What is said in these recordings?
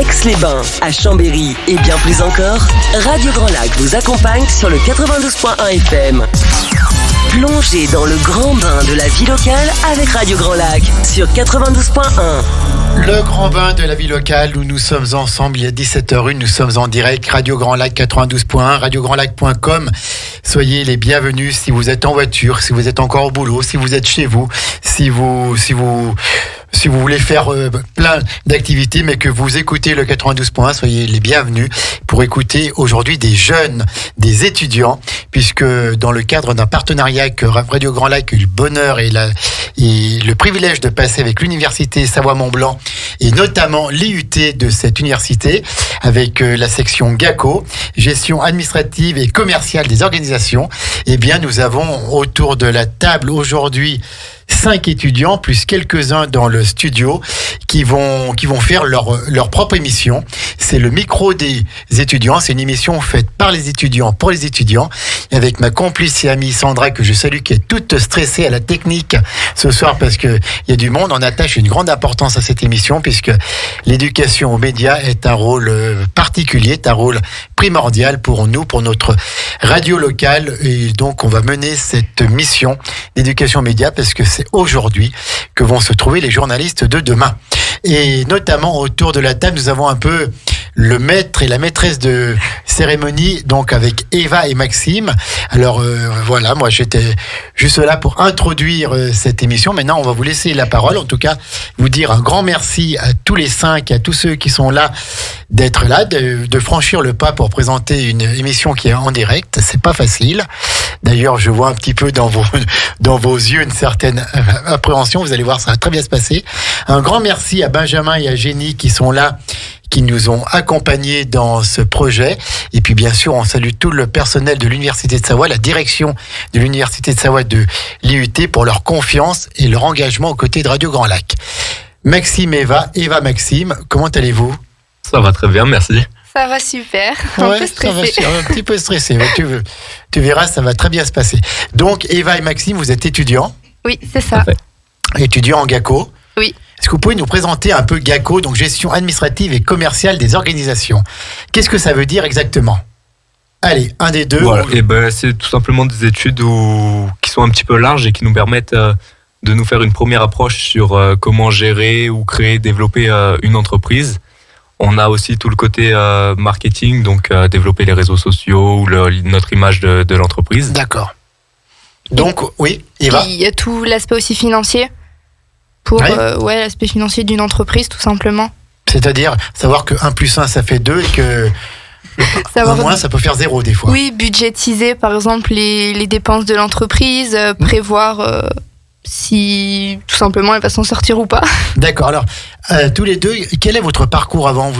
Aix-les-Bains, à Chambéry et bien plus encore, Radio Grand Lac vous accompagne sur le 92.1 FM. Plongez dans le grand bain de la vie locale avec Radio Grand Lac sur 92.1. Le grand bain de la vie locale où nous sommes ensemble, il y a 17h01, nous sommes en direct, Radio Grand Lac 92.1, radiograndlac.com. Soyez les bienvenus si vous êtes en voiture, si vous êtes encore au boulot, si vous êtes chez vous, si vous voulez faire plein d'activités, mais que vous écoutez le 92.1, soyez les bienvenus pour écouter aujourd'hui des jeunes, des étudiants, puisque dans le cadre d'un partenariat que Radio Grand Lac a eu le bonheur et le privilège de passer avec l'Université Savoie-Mont-Blanc, et notamment l'IUT de cette université, avec la section GACO, gestion administrative et commerciale des organisations, eh bien nous avons autour de la table aujourd'hui 5 étudiants, plus quelques-uns dans le studio, qui vont faire leur propre émission. C'est le micro des étudiants. C'est une émission faite par les étudiants, pour les étudiants. Et avec ma complice et amie Sandra, que je salue, qui est toute stressée à la technique ce soir parce qu'il y a du monde. On attache une grande importance à cette émission puisque l'éducation aux médias est un rôle particulier, est un rôle primordial pour nous, pour notre radio locale. Et donc, on va mener cette mission d'éducation aux médias parce que c'est aujourd'hui que vont se trouver les journalistes de demain. Et notamment autour de la table, nous avons un peu le maître et la maîtresse de cérémonie, donc avec Eva et Maxime. Alors voilà, moi j'étais juste là pour introduire cette émission. Maintenant, on va vous laisser la parole. En tout cas, vous dire un grand merci à tous les 5, à tous ceux qui sont là, d'être là, de franchir le pas pour présenter une émission qui est en direct. C'est pas facile. D'ailleurs, je vois un petit peu dans vos yeux une certaine appréhension. Vous allez voir, ça va très bien se passer. Un grand merci à Benjamin et à Jenny qui sont là, qui nous ont accompagnés dans ce projet. Et puis bien sûr, on salue tout le personnel de l'Université de Savoie, la direction de l'Université de Savoie de l'IUT pour leur confiance et leur engagement aux côtés de Radio Grand Lac. Maxime, Eva, Maxime, comment allez-vous ? Ça va très bien, merci. Ça va super, un peu stressé. Un petit peu stressé, mais tu verras, ça va très bien se passer. Donc Eva et Maxime, vous êtes étudiants ? Oui, c'est ça. Étudiants en GACO ? Oui. Est-ce que vous pouvez nous présenter un peu GACO, donc gestion administrative et commerciale des organisations ? Qu'est-ce que ça veut dire exactement ? Allez, un des deux. Voilà. Et c'est tout simplement des études qui sont un petit peu larges et qui nous permettent de nous faire une première approche sur comment gérer ou créer, développer une entreprise. On a aussi tout le côté marketing, donc développer les réseaux sociaux ou notre image de l'entreprise. D'accord. Donc, oui, Eva ? Il y a tout l'aspect aussi financier. Pour l'aspect financier d'une entreprise, tout simplement. C'est-à-dire savoir que 1 plus 1, ça fait 2 et que 1 moins, ça peut faire 0 des fois. Oui, budgétiser, par exemple, les dépenses de l'entreprise, prévoir si, tout simplement, elle va s'en sortir ou pas. D'accord. Alors, tous les deux, quel est votre parcours avant ?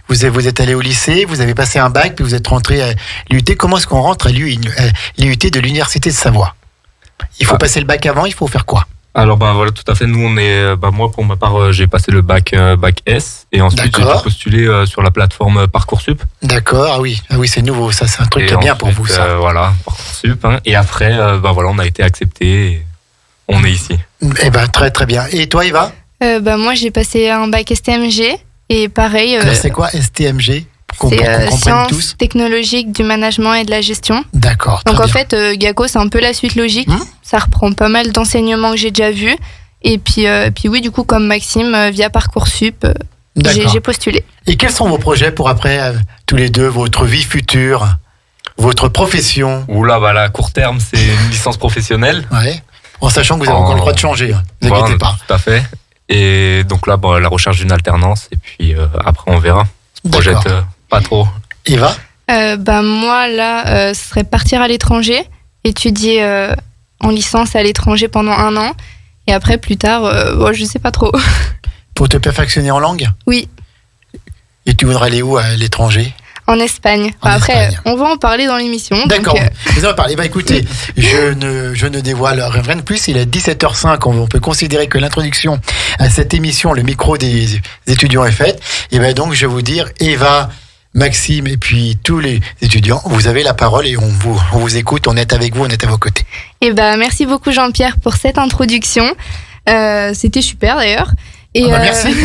Vous êtes allé au lycée, vous avez passé un bac, puis vous êtes rentré à l'IUT. Comment est-ce qu'on rentre à l'IUT de l'Université de Savoie ? Il faut passer le bac avant, il faut faire quoi ? Alors voilà, tout à fait. Nous on est, moi pour ma part, j'ai passé le bac S et ensuite j'ai postulé sur la plateforme Parcoursup. D'accord, ah oui, c'est nouveau, ça c'est un truc qui est bien pour vous ça. Voilà, Parcoursup. Et après, on a été accepté, et on est ici. Eh très très bien. Et toi Eva ? Moi j'ai passé un bac STMG et pareil. Alors c'est quoi STMG ? C'est sciences technologiques du management et de la gestion. D'accord. Donc en fait, GACO, c'est un peu la suite logique. Ça reprend pas mal d'enseignements que j'ai déjà vus. Et puis oui, du coup, comme Maxime, via Parcoursup, j'ai postulé. Et quels sont vos projets pour après, tous les deux, votre vie future, votre profession ? Oula, à court terme, c'est une licence professionnelle. Ouais. En sachant que vous avez encore le droit de changer, hein. Ne vous inquiétez pas. Tout à fait. Et donc là, la recherche d'une alternance. Et puis après, on verra. On se projette pas trop. Eva ? Moi, là, ce serait partir à l'étranger, étudier en licence à l'étranger pendant 1 an. Et après, plus tard, je sais pas trop. Pour te perfectionner en langue ? Oui. Et tu voudrais aller où à l'étranger ? En Espagne. Après, on va en parler dans l'émission. D'accord, donc, on va en parler. Écoutez, je ne dévoile rien de plus. Il est 17h05. On peut considérer que l'introduction à cette émission, le micro des étudiants est faite. Et donc, je vais vous dire, Eva, Maxime et puis tous les étudiants, vous avez la parole et on vous écoute, on est avec vous, on est à vos côtés. Merci beaucoup Jean-Pierre pour cette introduction. C'était super d'ailleurs. Merci.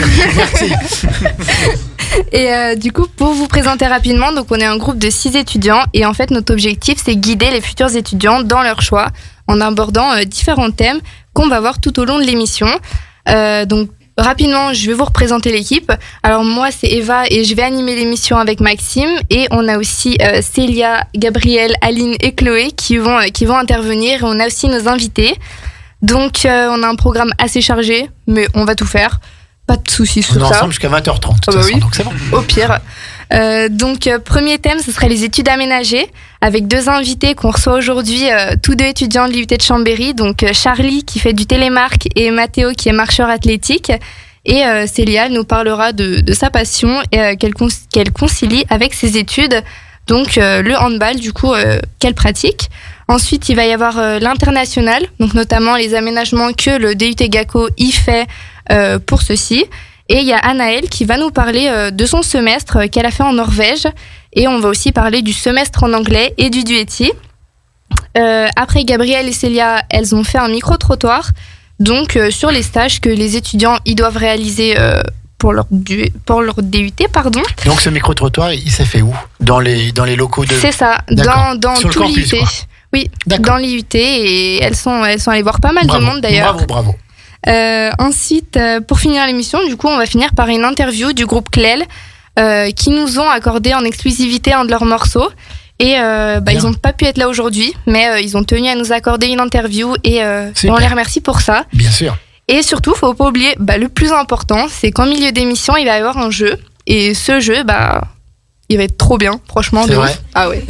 Et du coup, pour vous présenter rapidement, donc on est un groupe de 6 étudiants et en fait notre objectif c'est guider les futurs étudiants dans leur choix en abordant différents thèmes qu'on va voir tout au long de l'émission. Donc rapidement, je vais vous représenter l'équipe. Alors moi c'est Eva et je vais animer l'émission avec Maxime et on a aussi Célia, Gabrielle, Aline et Chloé qui vont intervenir et on a aussi nos invités. Donc on a un programme assez chargé mais on va tout faire. Pas de soucis sur ça. On est ensemble jusqu'à 20h30. Ah bah oui. Donc c'est bon. Au pire. Donc premier thème, ce serait les études aménagées avec 2 invités qu'on reçoit aujourd'hui, tous 2 étudiants de l'IUT de Chambéry. Donc Charlie qui fait du télémark et Mathéo qui est marcheur athlétique. Et Célia nous parlera de sa passion et qu'elle concilie avec ses études. Donc le handball du coup qu'elle pratique. Ensuite il va y avoir l'international, donc notamment les aménagements que le DUT GACO y fait pour ceci. Et il y a Anaëlle qui va nous parler de son semestre qu'elle a fait en Norvège. Et on va aussi parler du semestre en anglais et du duetti. Après, Gabrielle et Célia, elles ont fait un micro-trottoir. Donc, sur les stages que les étudiants ils doivent réaliser pour leur DUT. Donc, ce micro-trottoir, il s'est fait où ? Dans les locaux de... C'est ça, dans tout l'IUT. Oui, dans l'IUT. Et elles sont allées voir pas mal de monde d'ailleurs. Bravo. Ensuite, pour finir l'émission, du coup, on va finir par une interview du groupe Clel qui nous ont accordé en exclusivité un de leurs morceaux. Et ils n'ont pas pu être là aujourd'hui, mais ils ont tenu à nous accorder une interview et on les remercie pour ça. Bien sûr. Et surtout, faut pas oublier, le plus important, c'est qu'en milieu d'émission, il va y avoir un jeu. Et ce jeu, il va être trop bien, franchement. C'est vrai. Ah ouais.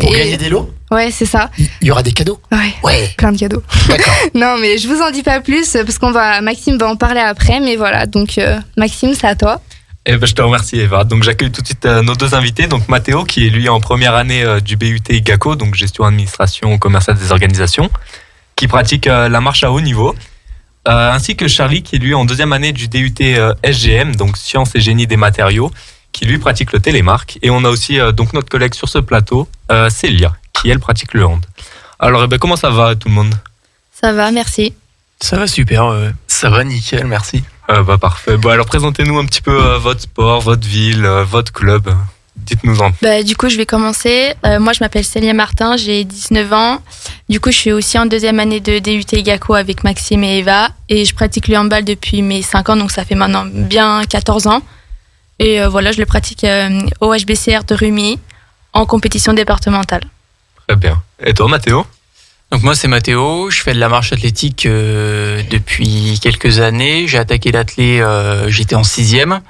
Pour gagner des lots ? Ouais, c'est ça. Il y aura des cadeaux ? Ouais. Plein de cadeaux. D'accord. Non, mais je vous en dis pas plus parce Maxime va en parler après. Mais voilà, donc Maxime, c'est à toi. Je te remercie Eva. Donc j'accueille tout de suite nos 2 invités. Donc Mathéo qui est lui en première année du BUT GACO, donc gestion administration commerciale des organisations, qui pratique la marche à haut niveau. Ainsi que Charlie qui est lui en 2e année du DUT SGM, donc sciences et génie des matériaux, qui lui pratique le télémark. Et on a aussi donc notre collègue sur ce plateau, Célia, qui elle pratique le hand. Alors comment ça va tout le monde ? Ça va, merci. Ça va super, ça va nickel, merci. Parfait. Alors présentez-nous un petit peu votre sport, votre ville, votre club. Dites-nous-en. Du coup, je vais commencer. Moi, je m'appelle Célia Martin, j'ai 19 ans. Du coup, je suis aussi en 2e année de DUT GACO avec Maxime et Eva. Et je pratique le handball depuis mes 5 ans, donc ça fait maintenant bien 14 ans. Et voilà, je le pratique au HBCR de Rumi en compétition départementale. Très bien. Et toi, Mathéo ? Donc moi, c'est Mathéo, je fais de la marche athlétique depuis quelques années. J'ai attaqué l'athlé, j'étais en 6e.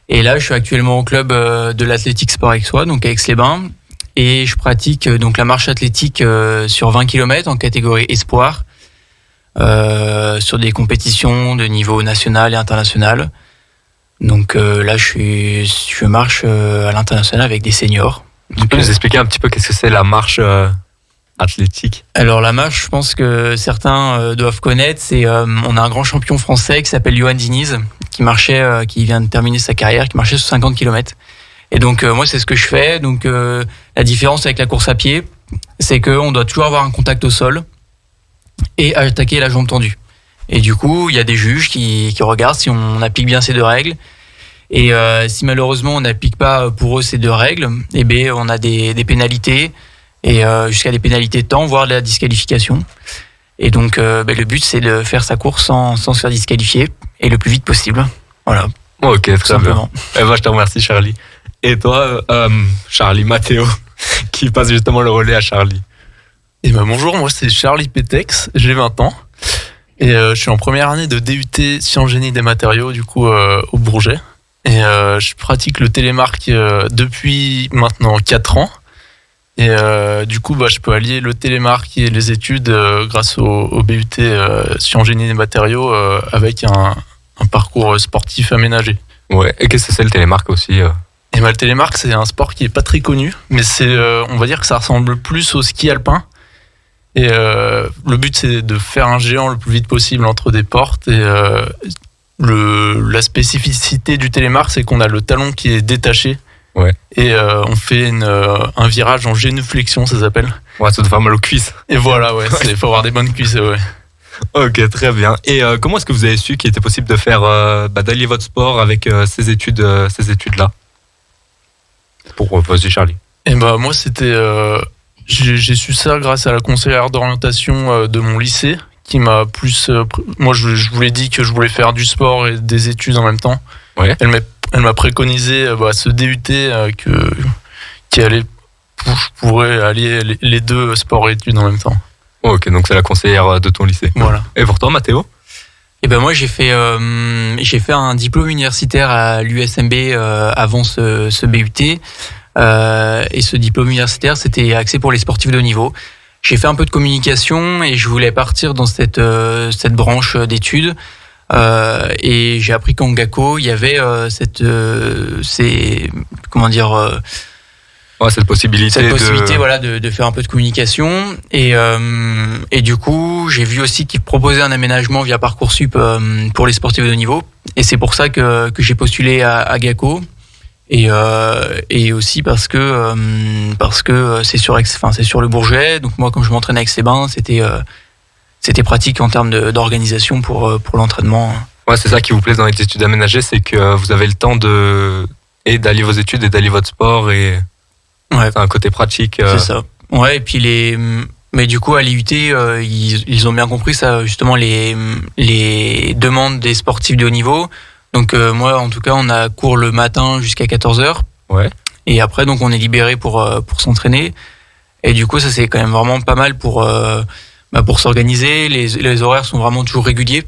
Et là, je suis actuellement au club de l'athlétique Sport Aixois, donc à Aix-les-Bains. Et je pratique donc la marche athlétique sur 20 km en catégorie espoir, sur des compétitions de niveau national et international. Donc là, je marche à l'international avec des seniors. Tu peux nous expliquer un petit peu qu'est-ce que c'est la marche athlétique ? Alors la marche, je pense que certains doivent connaître. On a un grand champion français qui s'appelle Johan Diniz, qui vient de terminer sa carrière, qui marchait sur 50 km. Et donc moi, c'est ce que je fais. Donc la différence avec la course à pied, c'est qu'on doit toujours avoir un contact au sol et attaquer la jambe tendue. Et du coup, il y a des juges qui regardent si on applique bien ces 2 règles. Et si malheureusement on n'applique pas pour eux ces 2 règles, on a des pénalités et jusqu'à des pénalités de temps, voire de la disqualification. Et donc le but c'est de faire sa course sans se faire disqualifier et le plus vite possible. Voilà. Ok, très bien. Je te remercie Charlie. Et toi, Charlie, Mathéo, qui passe justement le relais à Charlie. Bonjour, moi c'est Charlie Pétex, j'ai 20 ans. Et je suis en première année de DUT Sciences Génie des matériaux, du coup au Bourget. Et je pratique le télémark depuis maintenant 4 ans. Et du coup, je peux allier le télémark et les études grâce au BUT Sciences Génie des matériaux avec un parcours sportif aménagé. Ouais. Et qu'est-ce que c'est le télémark aussi Et le télémark, c'est un sport qui est pas très connu, mais on va dire que ça ressemble plus au ski alpin. Et le but, c'est de faire un géant le plus vite possible entre des portes. Et la spécificité du télémark, c'est qu'on a le talon qui est détaché. Ouais. Et on fait un virage en génuflexion, ça s'appelle. Ouais, ça te fait mal aux cuisses. Et voilà, ouais, faut avoir des bonnes cuisses, ouais. Ok, très bien. Et comment est-ce que vous avez su qu'il était possible de faire, d'allier votre sport avec ces études-là? Vas-y, Charlie. Et bah moi c'était j'ai su ça grâce à la conseillère d'orientation de mon lycée qui m'a plus moi je vous l'ai dit que je voulais faire du sport et des études en même temps. Ouais. Elle m'a préconisé ce DUT qui allait je pourrais allier les deux sport et études en même temps. Ok, donc c'est la conseillère de ton lycée. Voilà. Et pour toi, Mathéo? Et ben moi j'ai fait un diplôme universitaire à l'USMB avant ce BUT. Et ce diplôme universitaire, c'était axé pour les sportifs de haut niveau. J'ai fait un peu de communication et je voulais partir dans cette branche d'études. Et j'ai appris qu'en GACO, il y avait cette possibilité de faire un peu de communication. Et du coup, j'ai vu aussi qu'ils proposaient un aménagement via Parcoursup pour les sportifs de haut niveau. Et c'est pour ça que j'ai postulé à GACO. Et aussi parce que c'est sur le Bourget. Donc moi, comme je m'entraîne avec Aix-les-Bains, c'était pratique en termes d'organisation pour l'entraînement. Ouais, c'est ça qui vous plaît dans les études aménagées, c'est que vous avez le temps d'allier vos études et d'allier votre sport et ouais, c'est un côté pratique. C'est ça. Ouais, et puis mais du coup à l'IUT, ils ont bien compris ça, justement les demandes des sportifs de haut niveau. Donc moi, en tout cas, on a cours le matin jusqu'à 14h. Ouais. Et après, donc, on est libéré pour s'entraîner. Et du coup, ça, c'est quand même vraiment pas mal pour s'organiser. Les horaires sont vraiment toujours réguliers.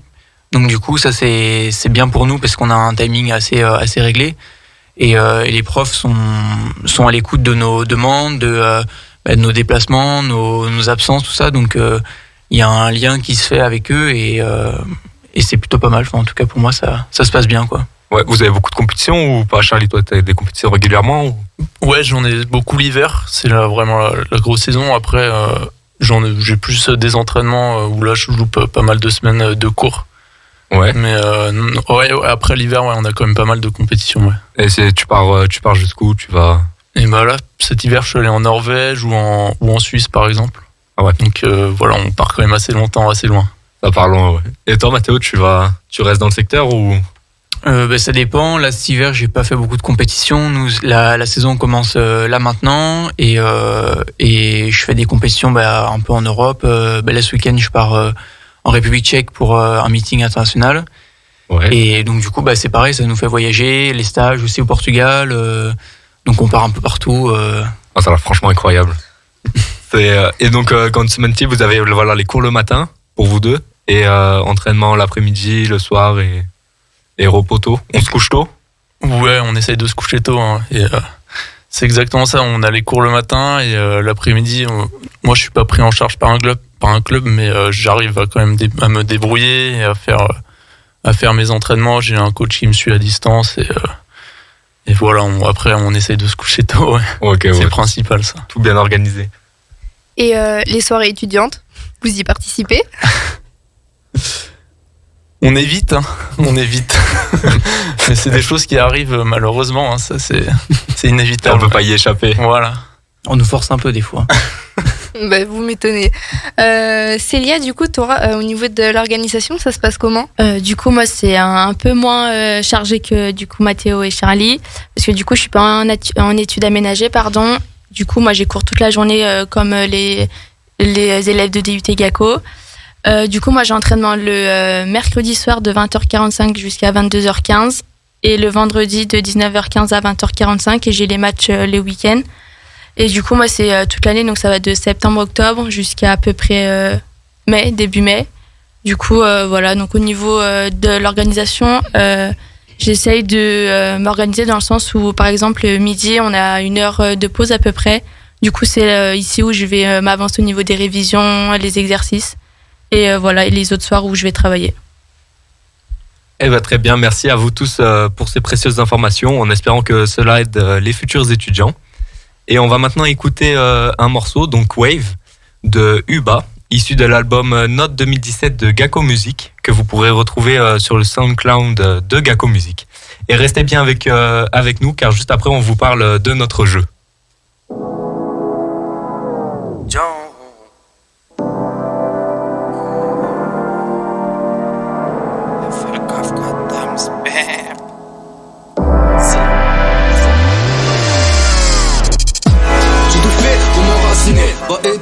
Donc, du coup, ça, c'est bien pour nous parce qu'on a un timing assez réglé. Et les profs sont à l'écoute de nos demandes, de nos déplacements, nos absences, tout ça. Donc, il y a un lien qui se fait avec eux et c'est plutôt pas mal. Enfin, en tout cas, pour moi, ça se passe bien, quoi. Ouais, vous avez beaucoup de compétitions ou pas, Charlie? Toi, tu as des compétitions régulièrement ou... Ouais, j'en ai beaucoup l'hiver. C'est vraiment la grosse saison. Après, j'ai plus des entraînements où là, je joue pas mal de semaines de cours. Ouais. Mais ouais, après l'hiver, ouais, on a quand même pas mal de compétitions. Ouais. Et tu pars jusqu'où? Tu vas... Et bah là, cet hiver, je suis allé en Norvège ou en Suisse, par exemple. Ah ouais. Donc voilà, on part quand même assez longtemps, assez loin. Ça part loin, ouais. Et toi, Mathéo, tu restes dans le secteur ou... Ça dépend. Là, cet hiver, j'ai pas fait beaucoup de compétitions. Nous, la saison commence là maintenant et je fais des compétitions un peu en Europe. Là, ce week-end, je pars en République tchèque pour un meeting international. Ouais. Et donc, du coup, c'est pareil, ça nous fait voyager. Les stages aussi au Portugal. Donc, on part un peu partout. Ça a l'air franchement incroyable. Et donc, quand semaine type, vous avez les cours le matin pour vous deux et entraînement l'après-midi, le soir et repos tôt. On se couche tôt? Ouais, on essaye de se coucher tôt. Hein. Et c'est exactement ça. On a les cours le matin et l'après-midi, moi je suis pas pris en charge par un club, mais j'arrive quand même à me débrouiller et à faire mes entraînements. J'ai un coach qui me suit à distance et voilà. Après, on essaye de se coucher tôt. Ouais. Okay, c'est le principal, ça. Tout bien organisé. Et les soirées étudiantes, vous y participez? On évite. Mais c'est des choses qui arrivent malheureusement, hein. Ça c'est inévitable. On peut pas y échapper. Voilà. On nous force un peu des fois. Vous m'étonnez. Célia, du coup, au niveau de l'organisation, ça se passe comment? Du coup, moi, c'est un peu moins chargé que du coup Mathéo et Charlie, parce que du coup, je suis pas en études aménagées, pardon. Du coup, moi, j'ai cours toute la journée comme les élèves de DUT GACO. Du coup, moi, j'ai entraînement le mercredi soir de 20h45 jusqu'à 22h15 et le vendredi de 19h15 à 20h45 et j'ai les matchs les week-ends. Et du coup, moi, c'est toute l'année, donc ça va de septembre-octobre jusqu'à à peu près début mai. Du coup, voilà, donc au niveau de l'organisation, j'essaye de m'organiser dans le sens où, par exemple, le midi, on a 1 heure de pause à peu près. Du coup, c'est ici où je vais m'avancer au niveau des révisions, les exercices. Et voilà, et les autres soirs où je vais travailler. Très bien, merci à vous tous pour ces précieuses informations, en espérant que cela aide les futurs étudiants. Et on va maintenant écouter un morceau, donc Wave, de Uba, issu de l'album Note 2017 de GACO Music, que vous pourrez retrouver sur le SoundCloud de GACO Music. Et restez bien avec nous, car juste après, on vous parle de notre jeu.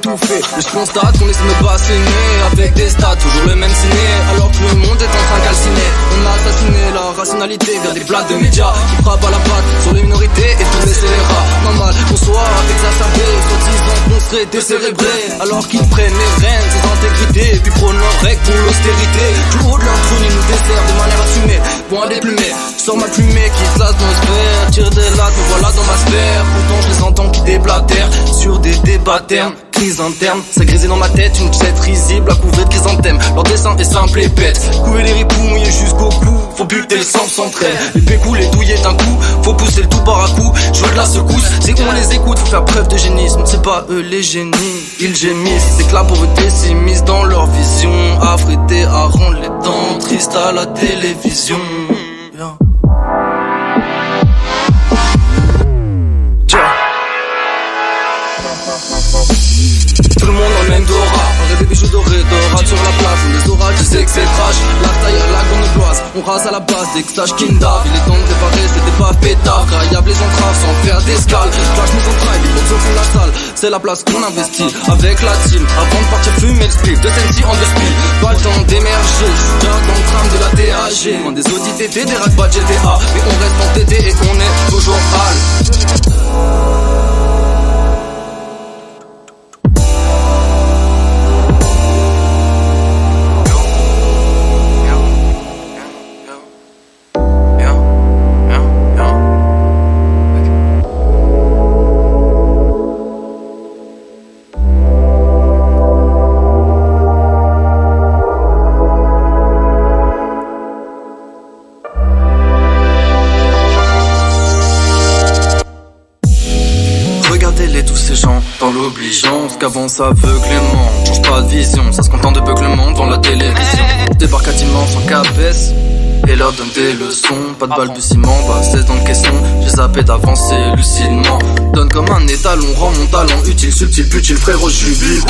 tout fait. Et je constate qu'on essaie de me bassiner avec des stats, toujours le même ciné. Alors que le monde est en train de calciner. On a assassiné la rationalité via des plaques de médias qui frappent à la patte sur les minorités et tous les scélérats. Normal qu'on soit exacerbé, soi-disant qu'on serait décérébrés. Alors qu'ils prennent les rênes sans intégrité et puis prônent leurs règles pour l'austérité. Du haut de leur trône ils nous desservent de manière assumée. Bon à déplumer, sors ma plumée qui se lasse dans le sphère. Tire des lattes, me voilà dans ma sphère. Pourtant je les entends qui déblatèrent sur des débats ternes. Crise interne, ça grisait dans ma tête. Une chatte risible à couvrir de chrysanthèmes. Leur dessin est simple et bête. Couver les ripoux mouillés jusqu'au cou. Faut buter le sang sans trêve. Les pécous, les douiller d'un coup. Faut pousser le tout par à coup. Je veux de la secousse, c'est qu'on les écoute. Faut faire preuve de génisme. C'est pas eux les génies, ils gémissent. C'est que la pauvreté s'immisce dans leur vision. Affrété à rendre les temps tristes à la télévision. Tout le monde en même Dora, un des bijoux dorés, dorades sur la place. On les orages, je sais que c'est trash. La taille à la grenobloise, on rase à la base dès que stage Kindave. Il est temps de réparer, c'était pas pétard. Graillables les entraves sans faire d'escale. Clash nous entrailles, les potes au fond de la salle. C'est la place qu'on investit avec la team. Avant de partir fumer le split, de Sensi en deux speed. Pas le temps d'émerger, je suis dans le tram de la TAG. Loin des audits TT, des rats pas GTA. Mais on reste entêté et on est toujours hal. Dans l'obligeance qu'avance aveuglément. On change pas de vision, ça se contente de beuglement devant la télévision. Débarque à dimanche en cabesse et leur donne des leçons. Pas de balbutiement, bah c'est dans le caisson. J'ai zappé d'avancer lucidement. Donne comme un étalon, rend mon talent utile, subtil, putile, frérot, jubile.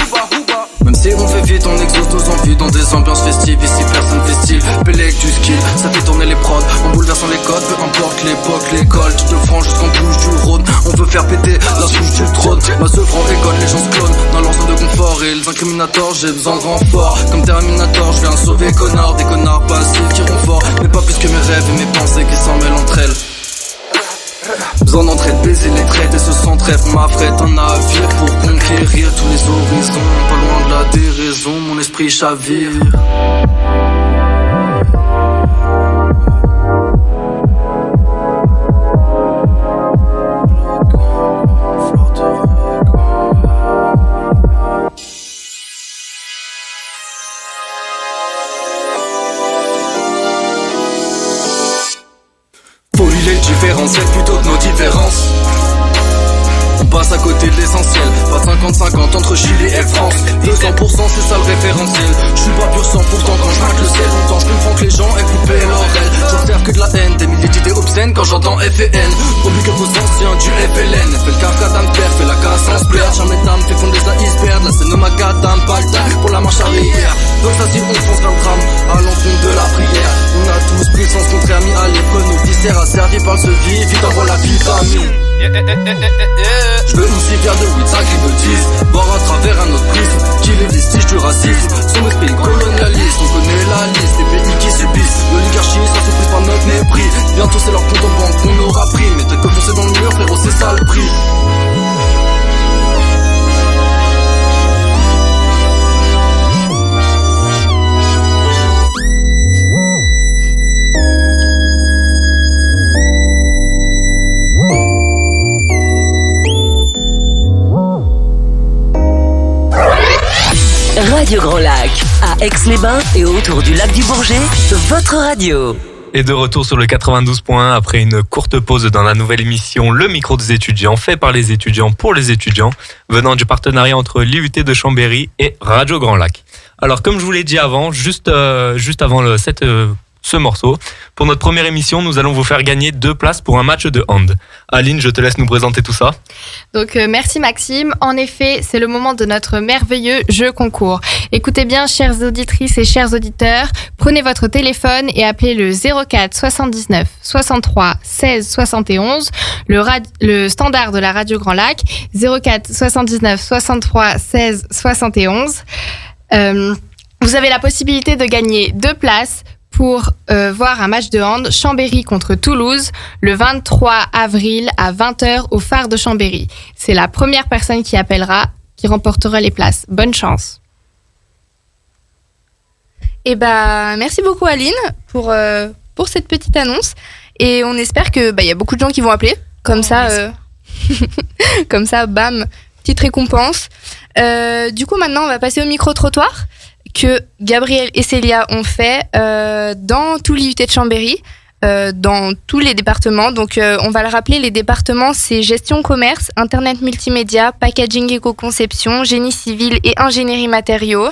Même si on fait vite, on exauce nos envies dans des ambiances festives. Ici personne fait style, Pélec du skill. Ça fait tourner les prods, en bouleversant les codes. Peu importe l'époque, l'école, tu te francs jusqu'en bouche du Rhône. On veut faire péter la souche du trône. Ma se prend école, les gens se clonent dans leur zone de confort. Et les incriminateurs, j'ai besoin de renfort. Comme Terminator, je viens sauver connard. Des connards passifs qui iront fort. Mais pas plus que mes rêves et mes pensées qui s'en mêlent entre elles. Besoin d'entraide, baiser les traites et se s'entraide. M'affrète un navire pour conquérir tous les horizons. Pas loin de la déraison, mon esprit chavire. Différentiel plutôt que nos différences. On passe à côté de l'essentiel. Pas 50-50 entre Chili et France. 200% c'est ça le référentiel. Je suis pas pur sang pourtant quand je marque le ciel. Longtemps je comprends que les gens aient coupé l'oreille. J'observe que de la haine, des milliers d'idées obscènes quand j'entends FN. Oublie que vos anciens du FLN. Fait le cafcadam père, fait la casse sans se perdre. Jamais d'âme fait fondre des icebergs. La scène au macadam, pas le temps pour la marche arrière. Donc ça si on fonce vers le drame à l'encontre de la prière. On a tous pris le sens contraire, mis à l'épreuve nos viscères. Asservis par ce vie, vite envoie la vitamine. Je veux aussi faire de weed, ça qui me disent. Boire à travers un autre prisme. Qui les vestiges du racisme. Son esprit colonialiste, on connaît la liste. Des pays qui subissent l'oligarchie, ça surprise par notre mépris. Bientôt c'est leur compte en banque qu'on aura pris. Mais t'as que foncer dans le mur, frérot, c'est ça le prix. Radio Grand Lac, à Aix-les-Bains et autour du lac du Bourget, votre radio. Et de retour sur le 92.1 après une courte pause dans la nouvelle émission Le Micro des étudiants, fait par les étudiants pour les étudiants, venant du partenariat entre l'IUT de Chambéry et Radio Grand Lac. Alors comme je vous l'ai dit avant, juste avant cette ce morceau. Pour notre première émission, nous allons vous faire gagner 2 places pour un match de hand. Aline, je te laisse nous présenter tout ça. Donc merci Maxime. En effet, c'est le moment de notre merveilleux jeu concours. Écoutez bien, chères auditrices et chers auditeurs, prenez votre téléphone et appelez le 04 79 63 16 71, le standard de la Radio Grand Lac, 04 79 63 16 71. Vous avez la possibilité de gagner 2 places pour voir un match de hand Chambéry contre Toulouse le 23 avril à 20h au phare de Chambéry. C'est la première personne qui appellera qui remportera les places. Bonne chance. Et merci beaucoup Aline pour cette petite annonce. Et on espère que y a beaucoup de gens qui vont appeler. Comme ça, comme ça, bam, petite récompense. Du coup, maintenant, on va passer au micro-trottoir que Gabriel et Célia ont fait dans tout l'IUT de Chambéry, dans tous les départements. Donc, on va le rappeler, les départements, c'est gestion commerce, internet multimédia, packaging éco-conception, génie civil et ingénierie matériaux.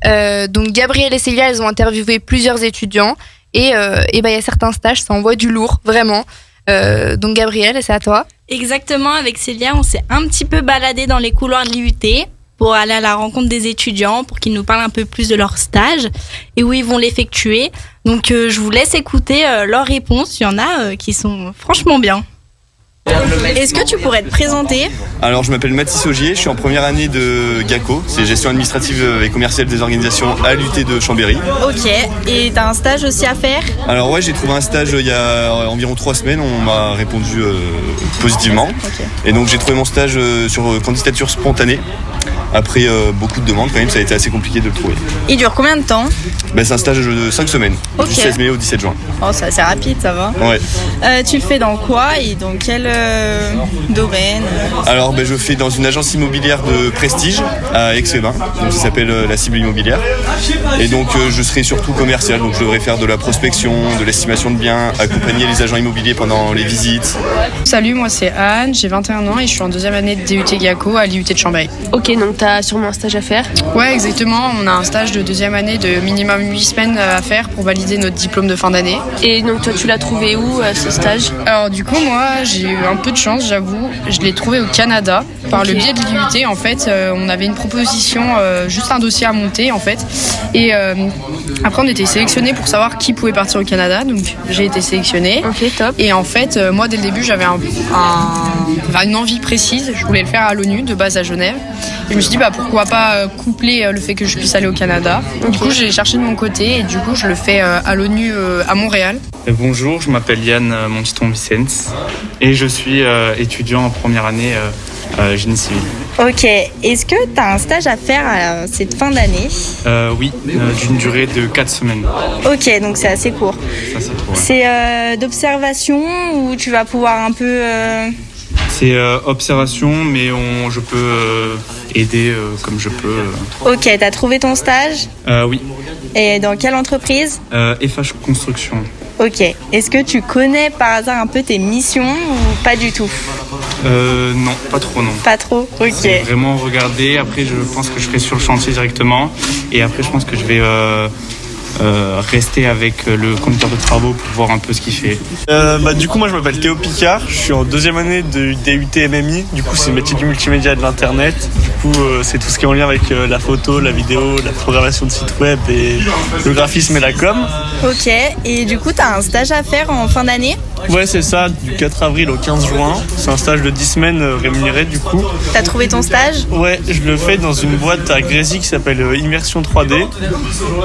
Donc, Gabriel et Célia, elles ont interviewé plusieurs étudiants et y a certains stages, ça envoie du lourd, vraiment. Donc, Gabriel, c'est à toi. Exactement, avec Célia, on s'est un petit peu baladé dans les couloirs de l'IUT pour aller à la rencontre des étudiants, pour qu'ils nous parlent un peu plus de leur stage et où ils vont l'effectuer. Donc je vous laisse écouter leurs réponses, il y en a qui sont franchement bien. Est-ce que tu pourrais te présenter ? Alors je m'appelle Mathis Augier, je suis en première année de GACO, c'est gestion administrative et commerciale des organisations à l'UT de Chambéry. Ok, et t'as un stage aussi à faire ? Alors ouais, j'ai trouvé un stage il y a environ 3 semaines, on m'a répondu positivement. Okay. Et donc j'ai trouvé mon stage sur candidature spontanée. Après beaucoup de demandes quand même, ça a été assez compliqué de le trouver. Il dure combien de temps ? C'est un stage de 5 semaines, okay. Du 16 mai au 17 juin. Oh, c'est assez rapide, ça va. Ouais. Tu le fais dans quoi et dans quel domaine ? Alors je fais dans une agence immobilière de prestige à Aix-les-Bains, donc ça s'appelle la Cible Immobilière. Et donc je serai surtout commercial, donc je devrais faire de la prospection, de l'estimation de biens, accompagner les agents immobiliers pendant les visites. Salut, moi c'est Anne, j'ai 21 ans et je suis en 2e année de DUT GACO à l'IUT de Chambéry. Ok, donc t'as sûrement un stage à faire ? Ouais, exactement, on a un stage de 2e année de minimum 8 semaines à faire pour valider notre diplôme de fin d'année. Et donc toi tu l'as trouvé où ce stage ? Alors du coup moi j'ai eu un peu de chance, j'avoue, je l'ai trouvé au Canada par le biais de l'IUT. En fait on avait une proposition, juste un dossier à monter en fait, et après on était sélectionnés pour savoir qui pouvait partir au Canada, donc j'ai été sélectionnée. Ok, top. Et en fait moi dès le début j'avais une envie précise, je voulais le faire à l'ONU de base à Genève, et je me suis dit pourquoi pas coupler le fait que je puisse aller au Canada. Okay. Du coup j'ai cherché de mon côté et du coup je le fais à l'ONU à Montréal. Bonjour, je m'appelle Yann Montiton-Vicens et je suis étudiant en première année génie civil. Ok, est-ce que tu as un stage à faire cette fin d'année ? Oui, d'une durée de 4 semaines. Ok, donc c'est assez court. C'est court, ouais. C'est d'observation ou tu vas pouvoir un peu... C'est observation, mais je peux aider comme je peux. Ok, t'as trouvé ton stage ? Oui. Et dans quelle entreprise ? FH Construction. Ok. Est-ce que tu connais par hasard un peu tes missions ou pas du tout ? Non, pas trop, non. Pas trop ? Ok. C'est vraiment regarder. Après, je pense que je serai sur le chantier directement. Et après, je pense que je vais... rester avec le conducteur de travaux pour voir un peu ce qu'il fait. Du coup moi je m'appelle Théo Picard, je suis en 2e année de DUT MMI, du coup c'est le métier du multimédia et de l'internet, du coup c'est tout ce qui est en lien avec la photo, la vidéo, la programmation de site web et le graphisme et la com. Ok, et du coup t'as un stage à faire en fin d'année ? Ouais c'est ça, du 4 avril au 15 juin, c'est un stage de 10 semaines rémunéré du coup. T'as trouvé ton stage ? Ouais, je le fais dans une boîte à Grésy qui s'appelle Immersion 3D.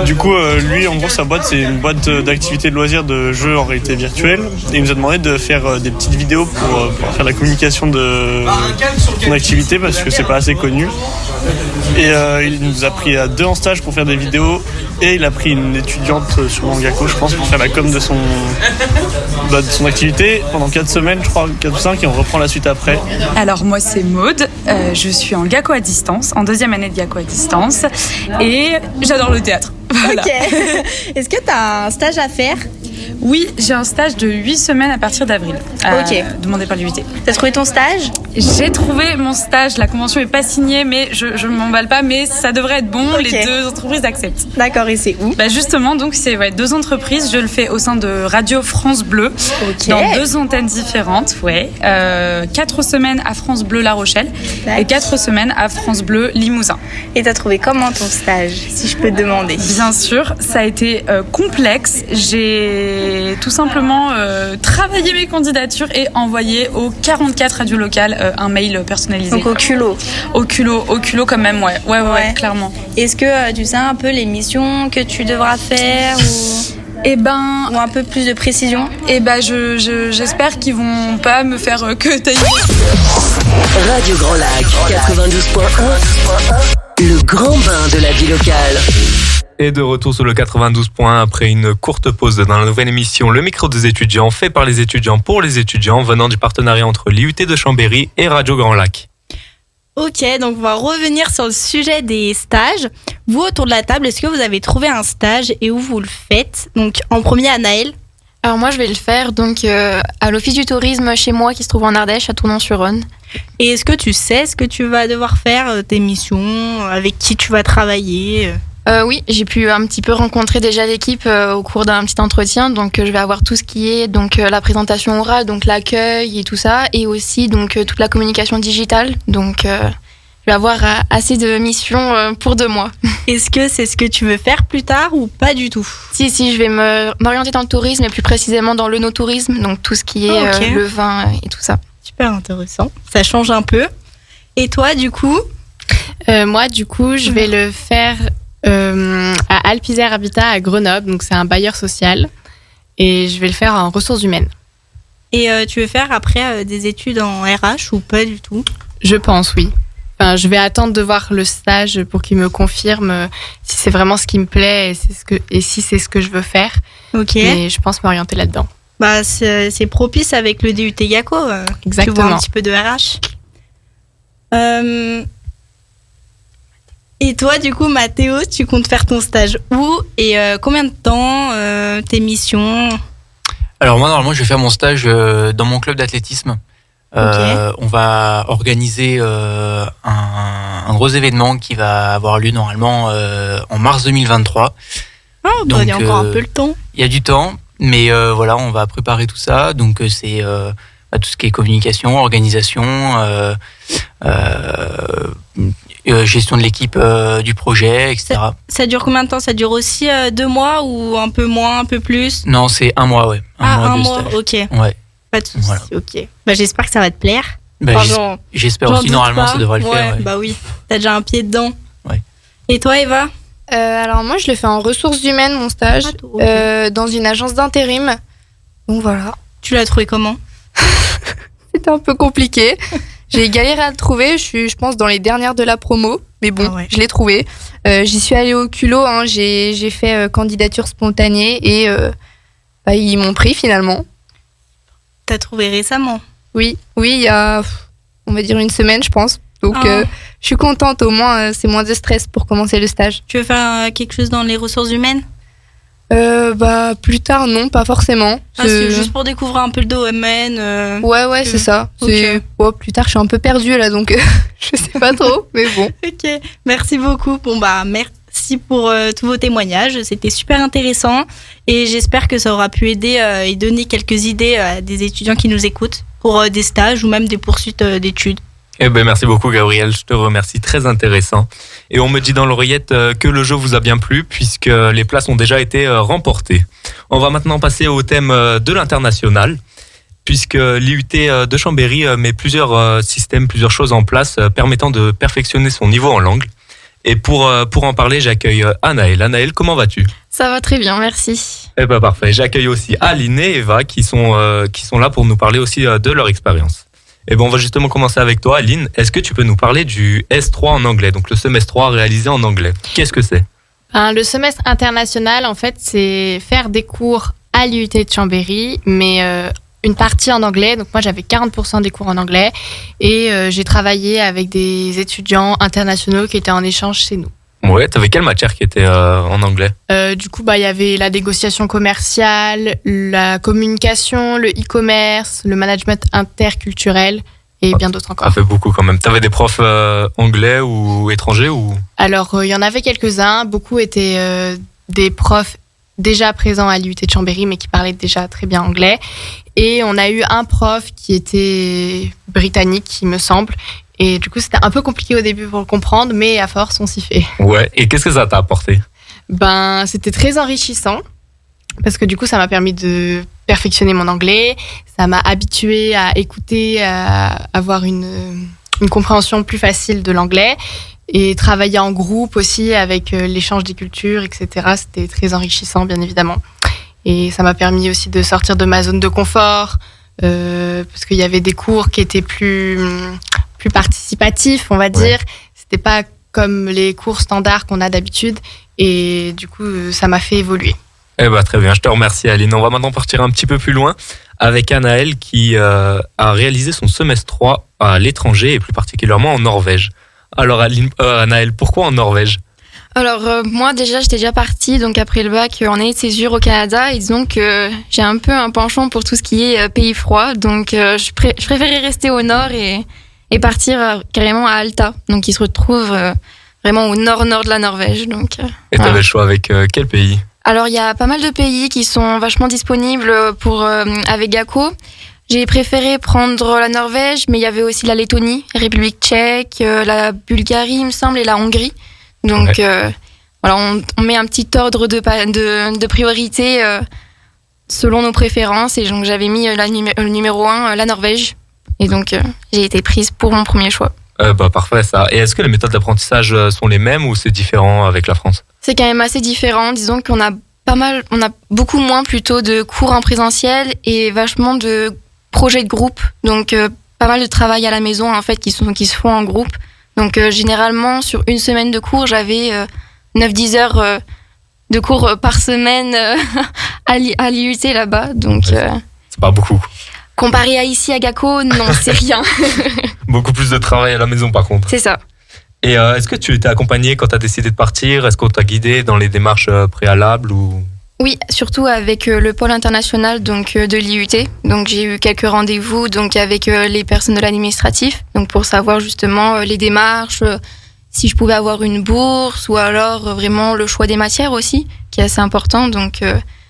Du coup lui en gros sa boîte c'est une boîte d'activités de loisirs de jeux en réalité virtuelle et il nous a demandé de faire des petites vidéos pour faire la communication de son activité parce que c'est pas assez connu, et il nous a pris à 2 en stage pour faire des vidéos et il a pris une étudiante sur Mangaco je pense pour faire la com de son activité pendant 4 semaines je crois, 4 ou 5, et on reprend la suite après. Alors moi c'est Maude, je suis en GACO à distance, en 2e année de GACO à distance et j'adore le théâtre. Voilà. Ok. Est-ce que tu as un stage à faire ? Oui, j'ai un stage de 8 semaines à partir d'avril. Demandé par l'UT. T'as trouvé ton stage ? J'ai trouvé mon stage. La convention n'est pas signée, mais je ne m'emballe pas. Mais ça devrait être bon. Les 2 entreprises acceptent. D'accord, et c'est où ? Justement, donc c'est 2 entreprises. Je le fais au sein de Radio France Bleu, dans 2 antennes différentes. 4 semaines à France Bleu La Rochelle et 4 semaines à France Bleu Limousin. Et t'as trouvé comment ton stage, si je peux te demander ? Bien sûr, ça a été complexe. J'ai tout simplement travaillé mes candidatures et envoyé aux 44 radios locales un mail personnalisé. Donc au culot. Au culot quand même, ouais, clairement. Est-ce que tu sais un peu les missions que tu devras faire ou un peu plus de précision ? J'espère qu'ils vont pas me faire que tailler. Radio Grand Lac 92.1, le grand bain de la vie locale. Et de retour sur le 92.1 après une courte pause dans la nouvelle émission Le micro des étudiants, fait par les étudiants pour les étudiants, venant du partenariat entre l'IUT de Chambéry et Radio Grand Lac. Ok, donc on va revenir sur le sujet des stages. Vous, autour de la table, est-ce que vous avez trouvé un stage et où vous le faites ? Donc en premier, Anaëlle. Alors moi, je vais le faire à l'Office du tourisme chez moi qui se trouve en Ardèche, à Tournon-sur-Rhône. Et est-ce que tu sais ce que tu vas devoir faire, tes missions, avec qui tu vas travailler ? Oui, j'ai pu un petit peu rencontrer déjà l'équipe au cours d'un petit entretien. Donc, je vais avoir tout ce qui est la présentation orale, donc l'accueil et tout ça, et aussi toute la communication digitale. Donc, je vais avoir assez de missions pour 2 mois. Est-ce que c'est ce que tu veux faire plus tard ou pas du tout ? Si, je vais m'orienter dans le tourisme et plus précisément dans l'œnotourisme, donc tout ce qui est le vin et tout ça. Super intéressant. Ça change un peu. Et toi, du coup ? Moi, je vais le faire à Alpizère Habitat à Grenoble, donc c'est un bailleur social, et je vais le faire en ressources humaines. Et tu veux faire après des études en RH ou pas du tout ? Je pense, oui. Je vais attendre de voir le stage pour qu'il me confirme si c'est vraiment ce qui me plaît et si c'est ce que je veux faire. Ok. Mais je pense m'orienter là-dedans. C'est propice avec le DUT GACO. Exactement. Tu vois un petit peu de RH. Et toi, du coup, Mathéo, tu comptes faire ton stage où et combien de temps, tes missions ? Alors moi, normalement, je vais faire mon stage dans mon club d'athlétisme. On va organiser un gros événement qui va avoir lieu normalement en mars 2023. Donc, il y a encore un peu le temps. Il y a du temps, mais on va préparer tout ça. Donc c'est tout ce qui est communication, organisation, gestion de l'équipe du projet, etc. Ça dure combien de temps ? Ça dure aussi 2 mois ou un peu moins, un peu plus ? Non, c'est 1 mois, ouais. Un mois, ok. Ouais. Pas de soucis, voilà. Ok. J'espère que ça va te plaire. J'espère aussi, normalement, ça devrait le faire. Ouais. Bah oui, t'as déjà un pied dedans. Ouais. Et toi, Eva ? Alors moi, je le fais en ressources humaines, mon stage, dans une agence d'intérim. Donc voilà. Tu l'as trouvé comment ? C'était un peu compliqué. J'ai galéré à le trouver, je pense dans les dernières de la promo, mais bon, je l'ai trouvé. J'y suis allée au culot, j'ai fait candidature spontanée et ils m'ont pris finalement. T'as trouvé récemment ? Oui, il y a, on va dire 1 semaine, je pense. Donc je suis contente, au moins c'est moins de stress pour commencer le stage. Tu veux faire quelque chose dans les ressources humaines ? Plus tard, non, pas forcément. C'est juste pour découvrir un peu le domaine. Ouais, c'est ça. Okay. Plus tard, je suis un peu perdue là, donc je sais pas trop, mais bon. Ok, merci beaucoup. Merci pour tous vos témoignages. C'était super intéressant et j'espère que ça aura pu aider et donner quelques idées à des étudiants qui nous écoutent pour des stages ou même des poursuites d'études. Merci beaucoup Gabriel, je te remercie, très intéressant. Et on me dit dans l'oreillette que le jeu vous a bien plu puisque les places ont déjà été remportées. On va maintenant passer au thème de l'international puisque l'IUT de Chambéry met plusieurs systèmes, plusieurs choses en place permettant de perfectionner son niveau en langue. Et pour en parler, j'accueille Anaëlle. Anaëlle, comment vas-tu ? Ça va très bien, merci. Parfait. J'accueille aussi Aline et Eva qui sont là pour nous parler aussi de leur expérience. On va justement commencer avec toi, Aline. Est-ce que tu peux nous parler du S3 en anglais, donc le semestre 3 réalisé en anglais ? Qu'est-ce que c'est ? Le semestre international, en fait, c'est faire des cours à l'IUT de Chambéry, mais une partie en anglais. Donc moi, j'avais 40% des cours en anglais et j'ai travaillé avec des étudiants internationaux qui étaient en échange chez nous. Ouais, t'avais quelle matière qui était en anglais? Du coup, il y avait la négociation commerciale, la communication, le e-commerce, le management interculturel et bien d'autres encore. Ça fait beaucoup quand même. T'avais des profs anglais ou étrangers ou? Alors, il y en avait quelques-uns. Beaucoup étaient des profs déjà présents à l'IUT de Chambéry, mais qui parlaient déjà très bien anglais. Et on a eu un prof qui était britannique, il me semble. Et du coup, c'était un peu compliqué au début pour le comprendre, mais à force, on s'y fait. Ouais, et qu'est-ce que ça t'a apporté? C'était très enrichissant, parce que du coup, ça m'a permis de perfectionner mon anglais. Ça m'a habitué à écouter, à avoir une compréhension plus facile de l'anglais. Et travailler en groupe aussi avec l'échange des cultures, etc. C'était très enrichissant, bien évidemment. Et ça m'a permis aussi de sortir de ma zone de confort, parce qu'il y avait des cours qui étaient plus participatifs, on va dire. C'était pas comme les cours standards qu'on a d'habitude. Et du coup, ça m'a fait évoluer. Très bien, je te remercie Aline. On va maintenant partir un petit peu plus loin avec Anaëlle qui a réalisé son semestre 3 à l'étranger et plus particulièrement en Norvège. Alors Anaëlle, pourquoi en Norvège? Alors moi déjà j'étais déjà partie donc après le bac en année de césure au Canada et disons que j'ai un peu un penchant pour tout ce qui est pays froid, donc je préférais rester au nord et partir carrément à Alta, donc qui se retrouve vraiment au nord de la Norvège. Donc, et tu avais le choix avec quel pays? Alors il y a pas mal de pays qui sont vachement disponibles avec Gako. J'ai préféré prendre la Norvège, mais il y avait aussi la Lettonie, la République tchèque, la Bulgarie, il me semble, et la Hongrie. Donc voilà, on met un petit ordre de priorité selon nos préférences. Et donc j'avais mis le numéro 1, la Norvège. Et donc j'ai été prise pour mon premier choix. Parfait ça. Et est-ce que les méthodes d'apprentissage sont les mêmes ou c'est différent avec la France? C'est quand même assez différent. Disons qu'on a beaucoup moins plutôt de cours en présentiel et vachement de projets de groupe, donc pas mal de travail à la maison en fait qui se font en groupe. Donc généralement sur une semaine de cours, j'avais 9-10 heures de cours par semaine à l'IUT là-bas. Donc c'est pas beaucoup. Comparé à ici à Gako, non, c'est rien. Beaucoup plus de travail à la maison par contre. C'est ça. Et est-ce que tu étais accompagné quand tu as décidé de partir? Est-ce qu'on t'a guidé dans les démarches préalables ou... Oui, surtout avec le pôle international donc de l'IUT. Donc j'ai eu quelques rendez-vous donc avec les personnes de l'administratif, donc pour savoir justement les démarches, si je pouvais avoir une bourse ou alors vraiment le choix des matières aussi, qui est assez important. Donc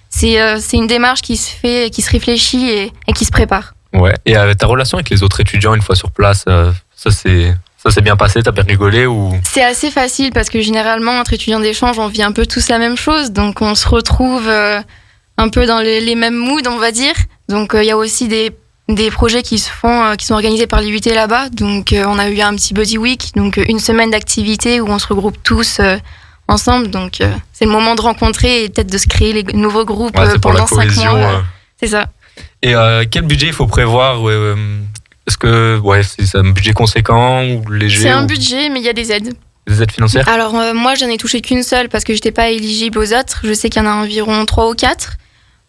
c'est une démarche qui se fait, qui se réfléchit et qui se prépare. Ouais. Et ta relation avec les autres étudiants une fois sur place, ça s'est bien passé, t'as bien rigolé ou... C'est assez facile parce que généralement, entre étudiants d'échange, on vit un peu tous la même chose. Donc, on se retrouve un peu dans les mêmes moods, on va dire. Donc, il y a aussi des projets qui sont organisés par l'IUT là-bas. Donc, on a eu un petit buddy week, donc une semaine d'activités où on se regroupe tous ensemble. Donc, c'est le moment de rencontrer et peut-être de se créer les nouveaux groupes pendant 5 mois. C'est ça. Et quel budget il faut prévoir Est-ce que c'est un budget conséquent ou léger? C'est un budget, mais il y a des aides. Des aides financières? Alors moi, j'en ai touché qu'une seule parce que j'étais pas éligible aux autres. Je sais qu'il y en a environ 3 ou 4.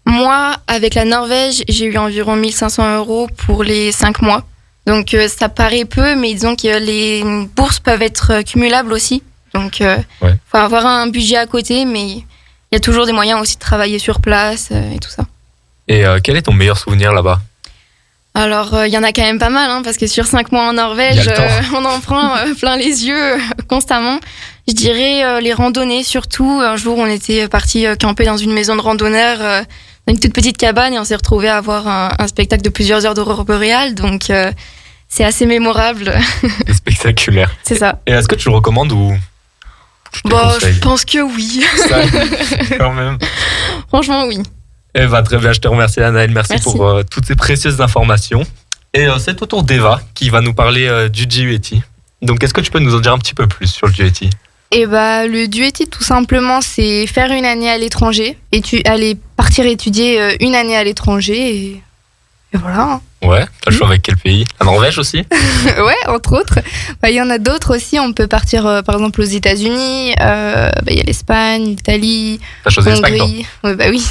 Moi, avec la Norvège, j'ai eu environ 1 500 € pour les 5 mois. Donc ça paraît peu, mais disons que les bourses peuvent être cumulables aussi. Donc faut avoir un budget à côté, mais il y a toujours des moyens aussi de travailler sur place et tout ça. Et quel est ton meilleur souvenir là-bas? Alors, il y en a quand même pas mal, parce que sur 5 mois en Norvège, on en prend plein les yeux constamment. Je dirais les randonnées surtout. Un jour, on était parti camper dans une maison de randonneurs, dans une toute petite cabane, et on s'est retrouvé à avoir un spectacle de plusieurs heures d'aurore boréale. Donc, c'est assez mémorable. C'est spectaculaire. C'est ça. Et est-ce que tu le recommandes ou... Je pense que oui. Ça, quand même. Franchement, oui. Très bien, je te remercie Anaëlle, merci. Pour toutes ces précieuses informations. Et c'est au tour d'Eva qui va nous parler du DUET. Donc est-ce que tu peux nous en dire un petit peu plus sur le DUET? Le DUET tout simplement c'est faire une année à l'étranger, aller partir étudier une année à l'étranger et voilà. Ouais, t'as le choix avec quel pays? La Norvège aussi? Ouais, entre autres. Il y en a d'autres aussi, on peut partir par exemple aux États-Unis, il y a l'Espagne, l'Italie, t'as choisi l'Hongrie. Oui.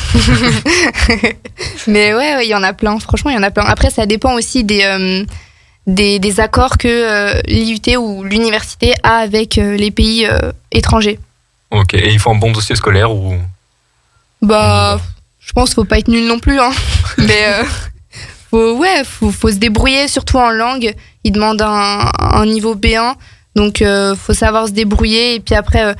Mais ouais, il y en a plein, franchement, il y en a plein. Après, ça dépend aussi des accords que l'IUT ou l'université a avec les pays étrangers. Ok, et il faut un bon dossier scolaire ou... Bah, je pense qu'il faut pas être nul non plus, hein. Mais faut se débrouiller, surtout en langue. Ils demandent un niveau B1, donc faut savoir se débrouiller. Et puis après,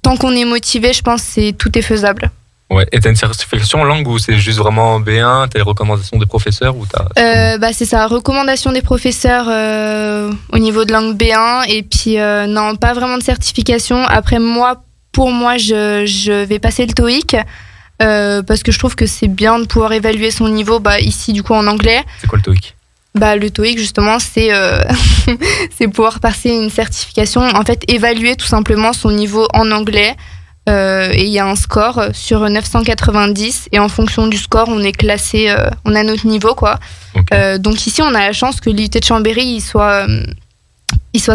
tant qu'on est motivé, je pense que tout est faisable. Ouais, et t'as une certification en langue ou c'est juste vraiment B1, t'as les recommandations des professeurs ou t'as... Bah c'est ça, recommandation des professeurs au niveau de langue B1 et puis non, pas vraiment de certification. Après pour moi, je vais passer le TOEIC parce que je trouve que c'est bien de pouvoir évaluer son niveau ici du coup en anglais. C'est quoi le TOEIC ? Le TOEIC justement c'est c'est pouvoir passer une certification, en fait évaluer tout simplement son niveau en anglais. Et il y a un score sur 990 et en fonction du score on est classé, on a notre niveau quoi. Okay. Donc ici on a la chance que l'IUT de Chambéry il soit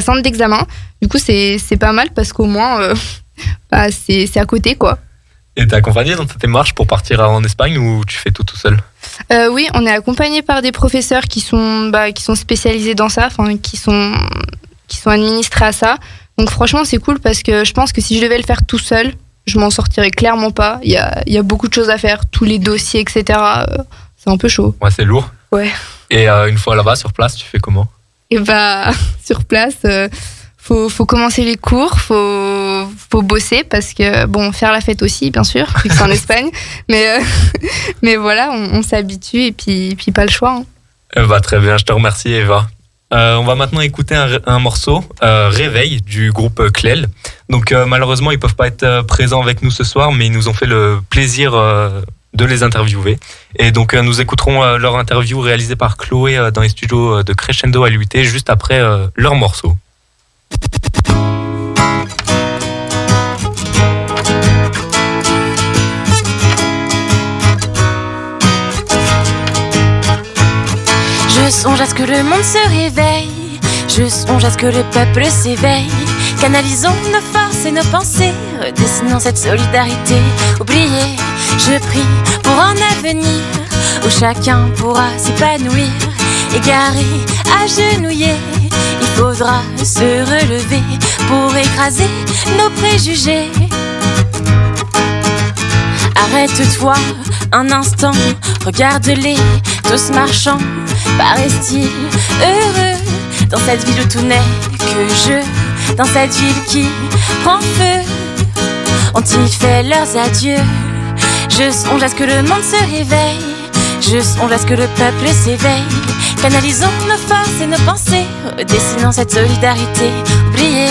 centre d'examen. Du coup c'est pas mal parce qu'au moins c'est à côté quoi. Et t'es accompagné dans ta démarche pour partir en Espagne ou tu fais tout seul ? Oui, on est accompagné par des professeurs qui sont spécialisés dans ça, enfin qui sont administrés à ça. Donc franchement c'est cool parce que je pense que si je devais le faire tout seul, je m'en sortirais clairement pas. Il y a beaucoup de choses à faire, tous les dossiers, etc. C'est un peu chaud. Ouais, c'est lourd. Ouais. Et une fois là-bas sur place, tu fais comment ? Et sur place, faut commencer les cours, faut bosser parce que faire la fête aussi bien sûr, vu que c'est en Espagne. Mais voilà, on s'habitue et puis pas le choix. Hein. Très bien, je te remercie Eva. On va maintenant écouter un morceau, Réveil, du groupe Clel. Donc malheureusement, ils peuvent pas être présents avec nous ce soir, mais ils nous ont fait le plaisir de les interviewer. Et donc nous écouterons leur interview réalisée par Chloé dans les studios de Crescendo à l'UT juste après leur morceau. Je songe à ce que le monde se réveille, je songe à ce que le peuple s'éveille. Canalisons nos forces et nos pensées, redessinons cette solidarité oubliée. Je prie pour un avenir où chacun pourra s'épanouir. Égaré, agenouillé, il faudra se relever pour écraser nos préjugés. Arrête-toi un instant, regarde-les tous marchant. Paraissent-ils heureux dans cette ville où tout n'est que jeu, dans cette ville qui prend feu? Ont-ils fait leurs adieux? Je songe à ce que le monde se réveille, je songe à ce que le peuple s'éveille. Canalisons nos forces et nos pensées, redessinons cette solidarité oubliée.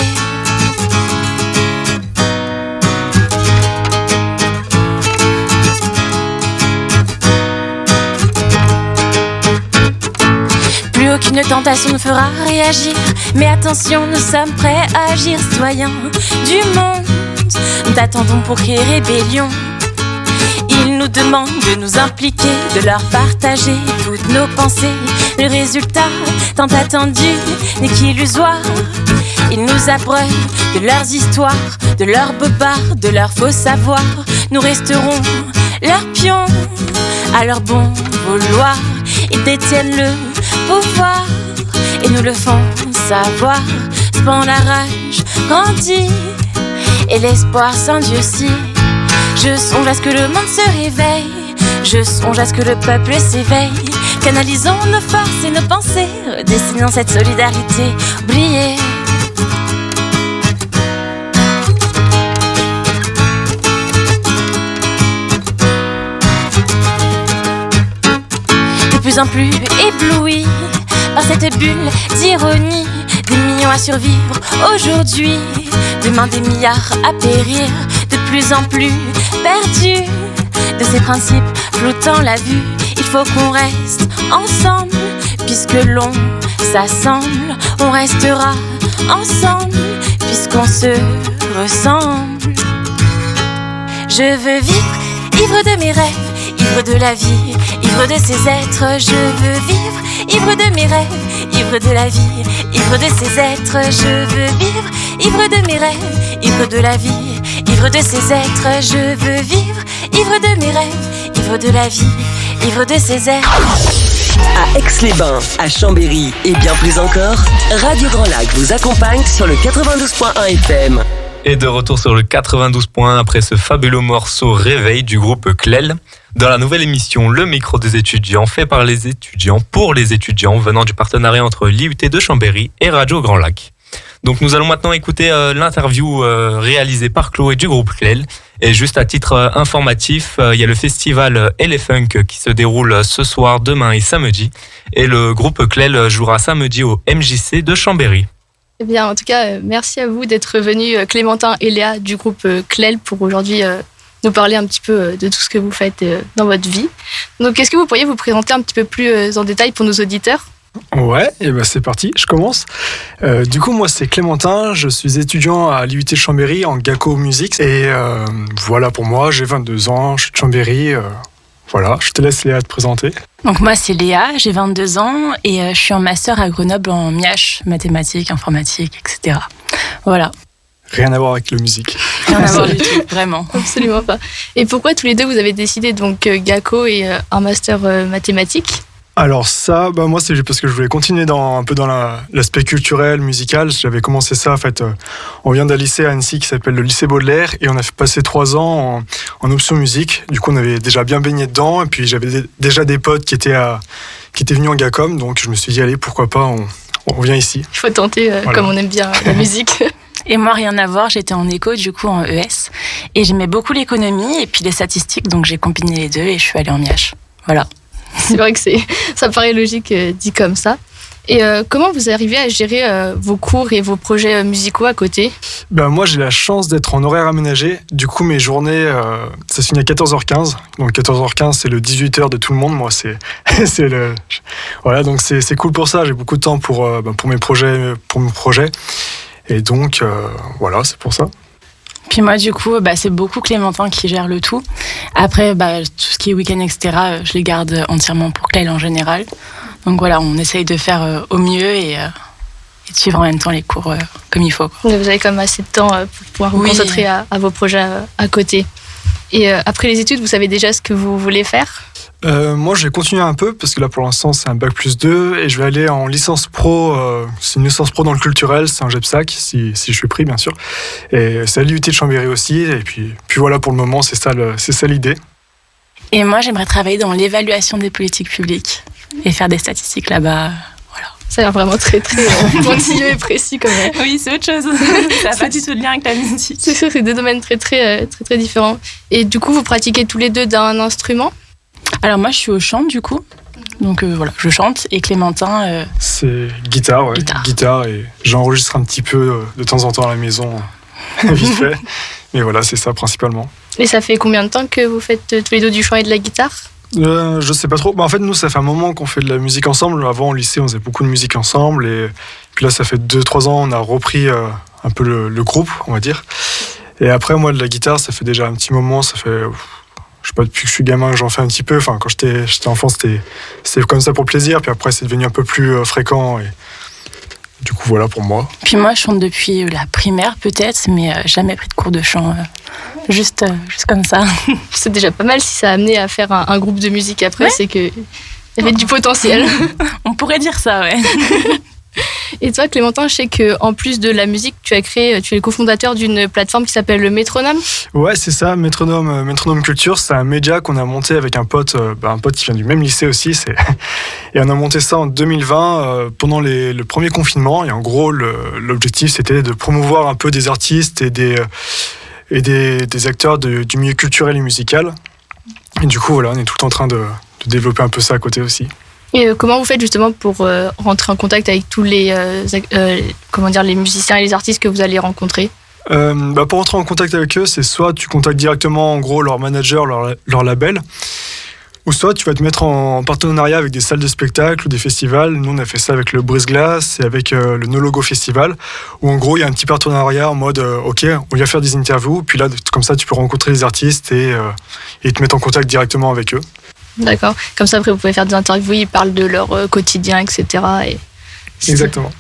Aucune tentation ne fera réagir. Mais attention, nous sommes prêts à agir. Citoyens du monde, nous t'attendons pour créer rébellion. Ils nous demandent de nous impliquer, de leur partager toutes nos pensées. Le résultat tant attendu n'est qu'illusoire. Ils nous abreuvent de leurs histoires, de leurs bobards, de leurs faux savoirs. Nous resterons leurs pions à leur bon vouloir. Ils détiennent le pouvoir et nous le font savoir. Cependant la rage grandit et l'espoir s'endurcit. Je songe à ce que le monde se réveille, je songe à ce que le peuple s'éveille. Canalisons nos forces et nos pensées, redessinons cette solidarité oubliée. De plus en plus ébloui par cette bulle d'ironie, des millions à survivre aujourd'hui, demain des milliards à périr, de plus en plus perdus de ces principes floutant la vue. Il faut qu'on reste ensemble, puisque l'on s'assemble. On restera ensemble, puisqu'on se ressemble. Je veux vivre, ivre de mes rêves, ivre de la vie, ivre de ces êtres. Je veux vivre, ivre de mes rêves, ivre de la vie, ivre de ces êtres. Je veux vivre, ivre de mes rêves, ivre de la vie, ivre de ces êtres. Je veux vivre, ivre de mes rêves, ivre de la vie, ivre de ces êtres. À Aix-les-Bains, à Chambéry et bien plus encore, Radio Grand Lac vous accompagne sur le 92.1 FM. Et de retour sur le 92.1 après ce fabuleux morceau Réveil du groupe Clel. Dans la nouvelle émission Le micro des étudiants, fait par les étudiants pour les étudiants, venant du partenariat entre l'IUT de Chambéry et Radio Grand Lac. Donc nous allons maintenant écouter l'interview réalisée par Chloé du groupe Clel. Et juste à titre informatif, il y a le festival Elefunk qui se déroule ce soir, demain et samedi. Et le groupe Clel jouera samedi au MJC de Chambéry. Eh bien, en tout cas, merci à vous d'être venus, Clémentin et Léa du groupe Clel, pour aujourd'hui nous parler un petit peu de tout ce que vous faites dans votre vie. Donc, est-ce que vous pourriez vous présenter un petit peu plus en détail pour nos auditeurs ? Ouais, et ben c'est parti, je commence. Du coup, moi c'est Clémentin, je suis étudiant à l'IUT de Chambéry en GACO Musique. Et voilà pour moi, j'ai 22 ans, je suis de Chambéry. Voilà, je te laisse Léa te présenter. Donc moi c'est Léa, j'ai 22 ans et je suis en master à Grenoble en MIH, mathématiques, informatique, etc. Voilà. Rien à voir avec la musique. Rien à voir du tout, vraiment. Absolument pas. Et pourquoi tous les deux vous avez décidé donc GACO et un master mathématiques ? Alors ça, moi c'est parce que je voulais continuer un peu dans l'aspect culturel, musical. J'avais commencé ça en fait, on vient d'un lycée à Annecy qui s'appelle le lycée Baudelaire et on a passé 3 ans en option musique. Du coup on avait déjà bien baigné dedans et puis j'avais déjà des potes qui étaient venus en GACOM, donc je me suis dit allez pourquoi pas, on revient ici. Il faut tenter voilà. Comme on aime bien la musique. Et moi, rien à voir, j'étais en éco, du coup, en ES. Et j'aimais beaucoup l'économie et puis les statistiques, donc j'ai combiné les deux et je suis allée en MIH. Voilà. C'est vrai que ça paraît logique dit comme ça. Et comment vous arrivez à gérer vos cours et vos projets musicaux à côté ? Moi, j'ai la chance d'être en horaire aménagé. Du coup, mes journées, ça se finit à 14h15. Donc 14h15, c'est le 18h de tout le monde. Moi, c'est le... Voilà, donc c'est cool pour ça. J'ai beaucoup de temps pour mes projets, pour mon projet. Et donc, voilà, c'est pour ça. Puis moi, du coup, c'est beaucoup Clémentin qui gère le tout. Après, tout ce qui est week-end, etc., je les garde entièrement pour Clel en général. Donc voilà, on essaye de faire au mieux et de suivre en même temps les cours comme il faut. Vous avez quand même assez de temps pour pouvoir vous concentrer à vos projets à côté. Et après les études, vous savez déjà ce que vous voulez faire ? Moi, je vais continuer un peu parce que là, pour l'instant, c'est un bac+2 et je vais aller en licence pro. C'est une licence pro dans le culturel, c'est un GEPSAC, si je suis pris, bien sûr. Et c'est à l'IUT de Chambéry aussi. Et puis voilà, pour le moment, c'est ça l'idée. Et moi, j'aimerais travailler dans l'évaluation des politiques publiques et faire des statistiques là-bas. Voilà. Ça a l'air vraiment très, très pointilleux et précis quand même. Oui, c'est autre chose. Ça n'a pas du tout de lien avec la musique. C'est sûr, c'est deux domaines très, très, très, très différents. Et du coup, vous pratiquez tous les deux d'un instrument ? Alors moi, je suis au chant du coup. Donc voilà, je chante. Et Clémentin... C'est guitare, ouais. Guitare et j'enregistre un petit peu de temps en temps à la maison, vite fait. Mais voilà, c'est ça principalement. Et ça fait combien de temps que vous faites tous les deux du chant et de la guitare ? Je sais pas trop. En fait, nous, ça fait un moment qu'on fait de la musique ensemble. Avant, au lycée, on faisait beaucoup de musique ensemble. Et puis là, ça fait 2-3 ans, on a repris un peu le groupe, on va dire. Et après, moi, de la guitare, ça fait déjà un petit moment. Ça fait... Je sais pas, depuis que je suis gamin, que j'en fais un petit peu. Enfin, quand j'étais enfant, c'était comme ça pour le plaisir. Puis après, c'est devenu un peu plus fréquent. Et du coup, voilà pour moi. Puis moi, je chante depuis la primaire, peut-être, mais jamais pris de cours de chant. Juste comme ça. C'est déjà pas mal si ça a amené à faire un groupe de musique après. Ouais. C'est qu'il y avait du potentiel. On pourrait dire ça, ouais. Et toi, Clémentin, je sais qu'en plus de la musique, tu es le cofondateur d'une plateforme qui s'appelle le Métronome. Ouais, c'est ça, Métronome Culture. C'est un média qu'on a monté avec un pote qui vient du même lycée aussi. Et on a monté ça en 2020 pendant le premier confinement. Et en gros, l'objectif, c'était de promouvoir un peu des artistes et des acteurs du milieu culturel et musical. Et du coup, voilà, on est tout le temps en train de développer un peu ça à côté aussi. Et comment vous faites justement pour rentrer en contact avec tous les musiciens et les artistes que vous allez rencontrer ? Pour rentrer en contact avec eux, c'est soit tu contactes directement en gros leur manager, leur label, ou soit tu vas te mettre en partenariat avec des salles de spectacle ou des festivals. Nous, on a fait ça avec le Brise-Glace et avec le No Logo Festival, où en gros, il y a un petit partenariat en mode OK, on vient faire des interviews, puis là, comme ça, tu peux rencontrer les artistes et te mettre en contact directement avec eux. D'accord. Comme ça, après, vous pouvez faire des interviews, ils parlent de leur quotidien, etc. Exactement.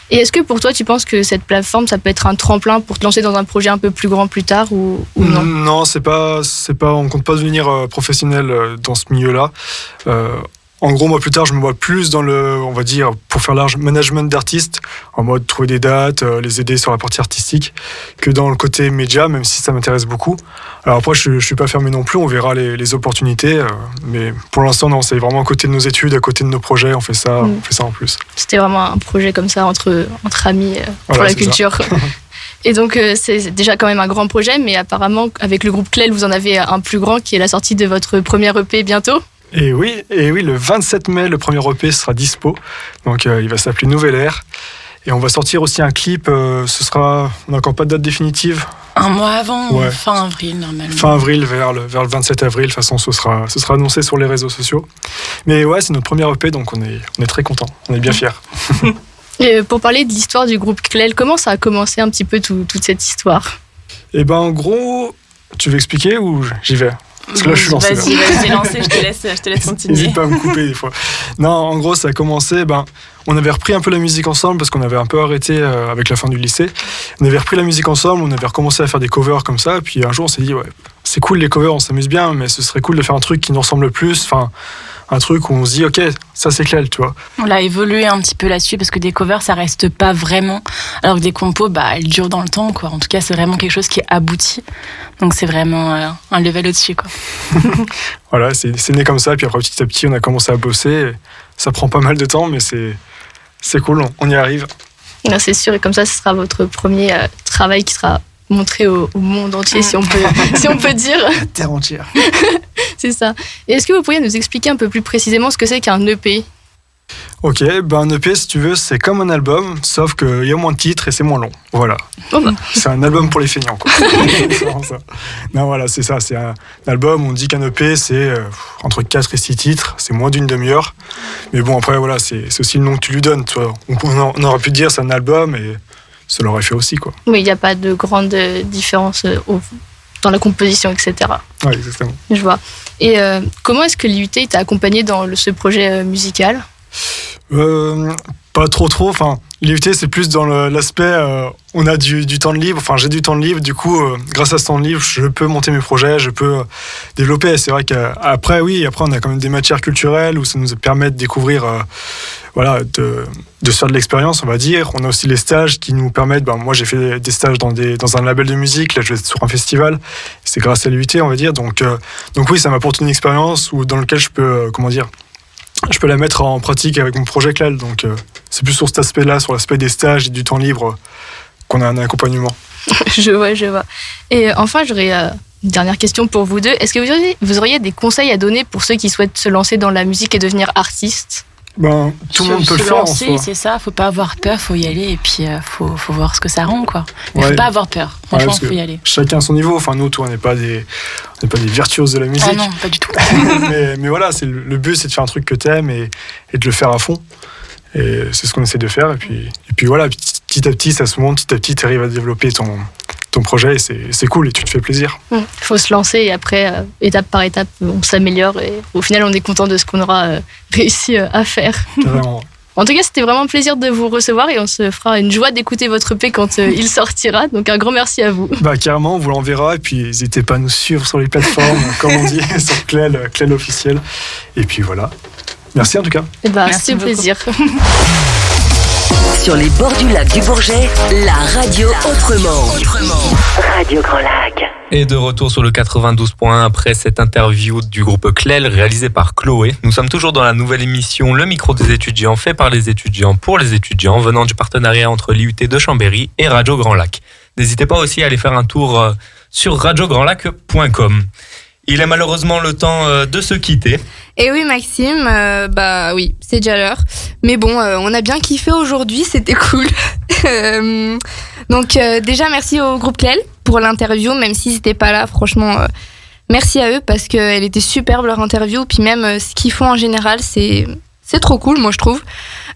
Et est-ce que pour toi, tu penses que cette plateforme, ça peut être un tremplin pour te lancer dans un projet un peu plus grand plus tard ou non ? Non, c'est pas. On compte pas devenir professionnel dans ce milieu-là. En gros, moi plus tard, je me vois plus dans le, on va dire, pour faire large, management d'artistes, en mode trouver des dates, les aider sur la partie artistique, que dans le côté média, même si ça m'intéresse beaucoup. Alors après, je suis pas fermé non plus, on verra les opportunités, mais pour l'instant, non, c'est vraiment à côté de nos études, à côté de nos projets, on fait ça en plus. C'était vraiment un projet comme ça entre amis pour la culture. Et donc, c'est déjà quand même un grand projet, mais apparemment, avec le groupe Clel, vous en avez un plus grand qui est la sortie de votre premier EP bientôt. Et oui, le 27 mai, le premier EP sera dispo. Donc, il va s'appeler Nouvelle Ère. Et on va sortir aussi un clip. On n'a encore pas de date définitive. Un mois avant, fin avril, normalement. Fin avril, vers le 27 avril. De toute façon, ce sera annoncé sur les réseaux sociaux. Mais ouais, c'est notre premier EP, donc on est très contents. On est bien fiers. Et pour parler de l'histoire du groupe Clel, comment ça a commencé un petit peu toute cette histoire? Eh ben, en gros, tu veux expliquer ou j'y vais? Parce que là, je suis lancé. Vas-y, lancé, je te laisse continuer. N'hésite pas à me couper des fois. Non, en gros, ça a commencé, on avait repris un peu la musique ensemble parce qu'on avait un peu arrêté avec la fin du lycée. On avait repris la musique ensemble, on avait recommencé à faire des covers comme ça, et puis un jour, on s'est dit, ouais, c'est cool les covers, on s'amuse bien, mais ce serait cool de faire un truc qui nous ressemble plus, enfin, un truc où on se dit, ok, ça c'est Clel, tu vois. On a évolué un petit peu là-dessus parce que des covers, ça reste pas vraiment, alors que des compos, elles durent dans le temps, quoi. En tout cas, c'est vraiment quelque chose qui est abouti. Donc c'est vraiment un level au-dessus, quoi. Voilà, c'est né comme ça, puis après petit à petit, on a commencé à bosser. Ça prend pas mal de temps, mais c'est cool, on y arrive. C'est sûr, et comme ça, ce sera votre premier travail qui sera montré au monde entier, si on peut dire. La terre entière. C'est ça. Et est-ce que vous pourriez nous expliquer un peu plus précisément ce que c'est qu'un EP? Ok, un EP, si tu veux, c'est comme un album, sauf qu'il y a moins de titres et c'est moins long. Voilà. C'est un album pour les feignants, quoi. C'est vraiment ça. Non, voilà, c'est ça. C'est un album, on dit qu'un EP, c'est entre 4 et 6 titres, c'est moins d'une demi-heure. Mais bon, après, voilà, c'est aussi le nom que tu lui donnes. Tu vois. On aurait pu dire c'est un album et ça l'aurait fait aussi, quoi. Oui, il n'y a pas de grande différence dans la composition, etc. Oui, exactement. Je vois. Et comment est-ce que l'IUT t'a accompagné dans ce projet musical? Pas trop. Enfin, l'IUT, c'est plus dans l'aspect on a du temps de libre. Enfin, j'ai du temps de libre. Du coup, grâce à ce temps de libre, je peux monter mes projets, je peux développer. C'est vrai qu'après, on a quand même des matières culturelles où ça nous permet de découvrir, de se faire de l'expérience, on va dire. On a aussi les stages qui nous permettent. Moi, j'ai fait des stages dans un label de musique. Là, je vais être sur un festival. C'est grâce à l'IUT, on va dire. Donc oui, ça m'apporte une expérience dans laquelle je peux, je peux la mettre en pratique avec mon projet Clel. Donc, c'est plus sur cet aspect-là, sur l'aspect des stages et du temps libre, qu'on a un accompagnement. Je vois. Et enfin, j'aurais une dernière question pour vous deux. Est-ce que vous auriez des conseils à donner pour ceux qui souhaitent se lancer dans la musique et devenir artiste? Tout le monde peut le faire. C'est ça, faut pas avoir peur, faut y aller et puis faut voir ce que ça rend, quoi. Mais faut pas avoir peur, franchement, faut y aller. Chacun à son niveau. Enfin, nous, on n'est pas des virtuoses de la musique. Ah non, pas du tout. mais voilà, le but, c'est de faire un truc que t'aimes et de le faire à fond. Et c'est ce qu'on essaie de faire. Et puis voilà, petit à petit, ça se monte. Petit à petit, tu arrives à développer ton projet et c'est cool et tu te fais plaisir. Faut se lancer et après, étape par étape, on s'améliore et au final, on est content de ce qu'on aura réussi à faire. Carrément. En tout cas, c'était vraiment un plaisir de vous recevoir et on se fera une joie d'écouter votre EP quand il sortira. Donc un grand merci à vous. Carrément, on vous l'enverra et puis n'hésitez pas à nous suivre sur les plateformes, comme on dit, sur Clel officiel. Et puis voilà. Merci en tout cas. C'était un plaisir. Sur les bords du lac du Bourget, la radio autrement. Radio Grand Lac. Et de retour sur le 92.1 après cette interview du groupe Clel réalisée par Chloé. Nous sommes toujours dans la nouvelle émission Le micro des étudiants, fait par les étudiants pour les étudiants, venant du partenariat entre l'IUT de Chambéry et Radio Grand Lac. N'hésitez pas aussi à aller faire un tour sur radiograndlac.com. Il est malheureusement le temps de se quitter. Et oui, Maxime, oui, c'est déjà l'heure. Mais bon, on a bien kiffé aujourd'hui, c'était cool. Donc déjà, merci au groupe Clel pour l'interview, même s'ils n'étaient pas là, franchement, merci à eux parce qu'elle était superbe leur interview. Puis même ce qu'ils font en général, c'est trop cool, moi je trouve.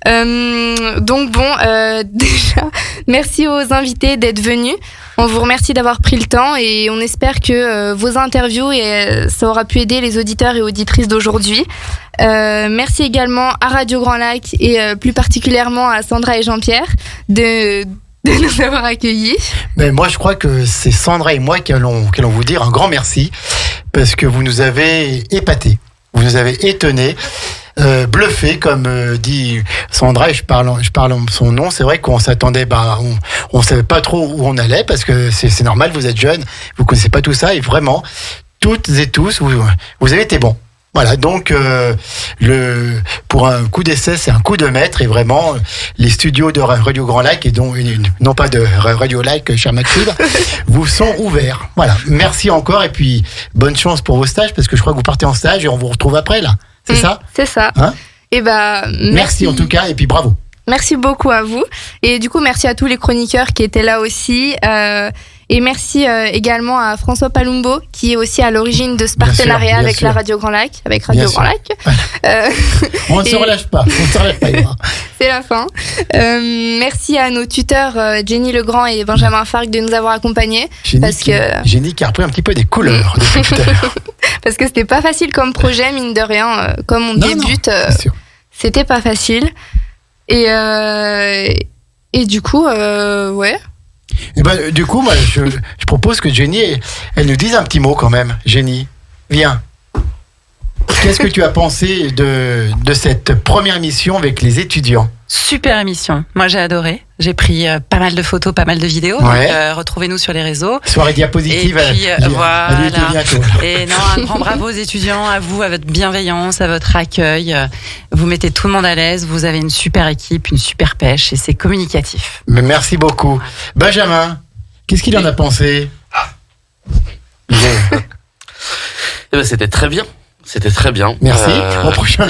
Donc bon, déjà, merci aux invités d'être venus. On vous remercie d'avoir pris le temps et on espère que vos interviews ça aura pu aider les auditeurs et auditrices d'aujourd'hui. Merci également à Radio Grand Lac et plus particulièrement à Sandra et Jean-Pierre de nous avoir accueillis. Mais moi, je crois que c'est Sandra et moi qui allons vous dire un grand merci parce que vous nous avez épatés, vous nous avez étonnés. bluffé, comme dit Sandra, et je parle en son nom. C'est vrai qu'on s'attendait, on savait pas trop où on allait, parce que c'est normal, vous êtes jeunes, vous connaissez pas tout ça, et vraiment, toutes et tous, vous avez été bons. Voilà, donc pour un coup d'essai, c'est un coup de maître, et vraiment les studios de Radio Grand Lac, et non pas de Radio Lac, cher Maxime, vous sont ouverts. Voilà, merci encore, et puis bonne chance pour vos stages, parce que je crois que vous partez en stage et on vous retrouve après là. C'est ça ? C'est ça. Hein ? Et merci en tout cas, et puis bravo. Merci beaucoup à vous, et du coup merci à tous les chroniqueurs qui étaient là aussi. Et merci également à François Palumbo, qui est aussi à l'origine de ce partenariat avec la Radio Grand Lac, avec Radio Grand Lac. On ne se relâche pas, C'est la fin. Merci à nos tuteurs Jenny Legrand et Benjamin Farc de nous avoir accompagnés. Jenny qui a repris un petit peu des couleurs depuis tout à l'heure. Parce que c'était pas facile comme projet, mine de rien. Comme on débute, c'était pas facile. Et du coup, ouais. Et du coup, moi, je propose que Jenny, elle nous dise un petit mot quand même. Jenny, viens. Qu'est-ce que tu as pensé de cette première émission avec les étudiants ? Super émission. Moi, j'ai adoré. J'ai pris pas mal de photos, pas mal de vidéos. Ouais. Donc, retrouvez-nous sur les réseaux. Soirée diapositive. Et puis, voilà. Bientôt. Et non, un grand bravo aux étudiants, à vous, à votre bienveillance, à votre accueil. Vous mettez tout le monde à l'aise. Vous avez une super équipe, une super pêche, et c'est communicatif. Mais merci beaucoup. Benjamin, qu'est-ce qu'il en a pensé ? C'était très bien. C'était très bien. Merci. Au prochain.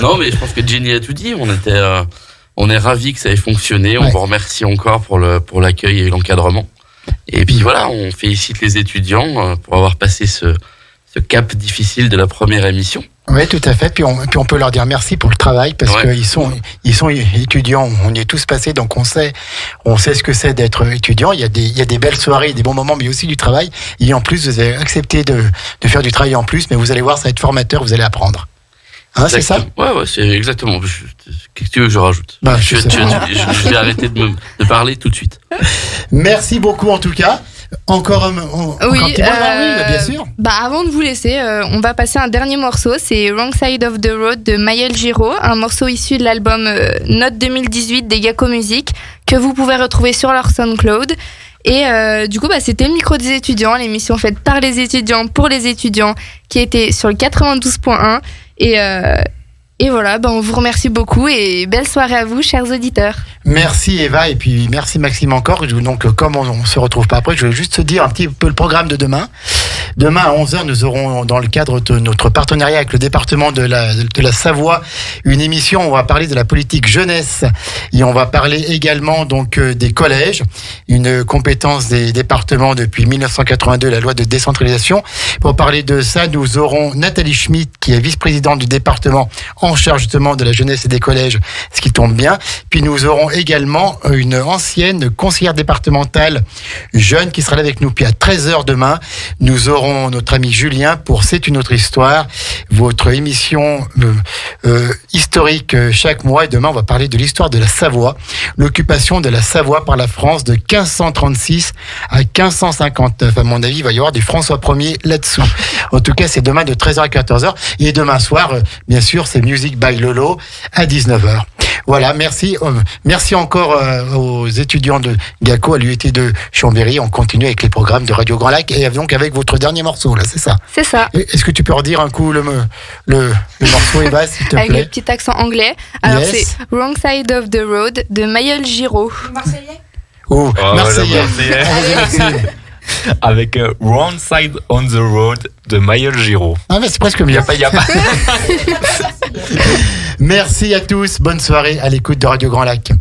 Non, mais je pense que Jenny a tout dit. On est ravis que ça ait fonctionné. On vous remercie encore pour l'accueil et l'encadrement. Et puis voilà, on félicite les étudiants pour avoir passé ce cap difficile de la première émission. Oui, tout à fait. Puis on peut leur dire merci pour le travail, parce qu'ils sont étudiants. On y est tous passés, donc on sait ce que c'est d'être étudiant. Il y a des belles soirées, des bons moments, mais aussi du travail. Et en plus, vous avez accepté de faire du travail en plus, mais vous allez voir, ça va être formateur, vous allez apprendre. Hein, c'est ça ? Ouais, c'est exactement. Qu'est-ce que tu veux que je rajoute ? Je vais arrêter de parler tout de suite. Merci beaucoup en tout cas. Encore un petit mot, bien sûr. Avant de vous laisser, on va passer un dernier morceau. C'est Wrong Side of the Road de Maël Giraud, un morceau issu de l'album Note 2018 des Gacko Music, que vous pouvez retrouver sur leur SoundCloud. Et du coup, c'était le micro des étudiants, l'émission faite par les étudiants pour les étudiants, qui était sur le 92.1. Et voilà, on vous remercie beaucoup et belle soirée à vous, chers auditeurs. Merci Eva, et puis merci Maxime encore. Donc, comme on se retrouve pas après, je vais juste te dire un petit peu le programme de demain. Demain à 11h, nous aurons, dans le cadre de notre partenariat avec le département de la Savoie, une émission où on va parler de la politique jeunesse, et on va parler également donc des collèges, une compétence des départements depuis 1982, la loi de décentralisation. Pour parler de ça, nous aurons Nathalie Schmitt, qui est vice-présidente du département en charge justement de la jeunesse et des collèges, ce qui tombe bien. Puis nous aurons également une ancienne conseillère départementale jeune qui sera là avec nous. Puis à 13h demain, nous aurons notre ami Julien pour C'est une autre histoire, votre émission historique chaque mois. Et demain, on va parler de l'histoire de la Savoie, l'occupation de la Savoie par la France de 1536 à 1559. À mon avis, il va y avoir du François Ier là-dessous. En tout cas, c'est demain de 13h à 14h. Et demain soir, bien sûr, c'est Music by Lolo à 19h. Voilà, merci. Merci encore aux étudiants de GACO à l'UET de Chambéry. On continue avec les programmes de Radio Grand Lac et donc avec votre dernier morceau, là, c'est ça ? C'est ça. Est-ce que tu peux redire un coup le morceau, Eva, s'il te plaît ? Avec le petit accent anglais. Alors, c'est Wrong Side of the Road de Maël Giraud. Marseillais ? Oh, Marseillais. Avec Wrong Side on the Road de Maël Giraud. Ah, mais c'est presque mieux. Il y a pas. Merci à tous. Bonne soirée à l'écoute de Radio Grand Lac.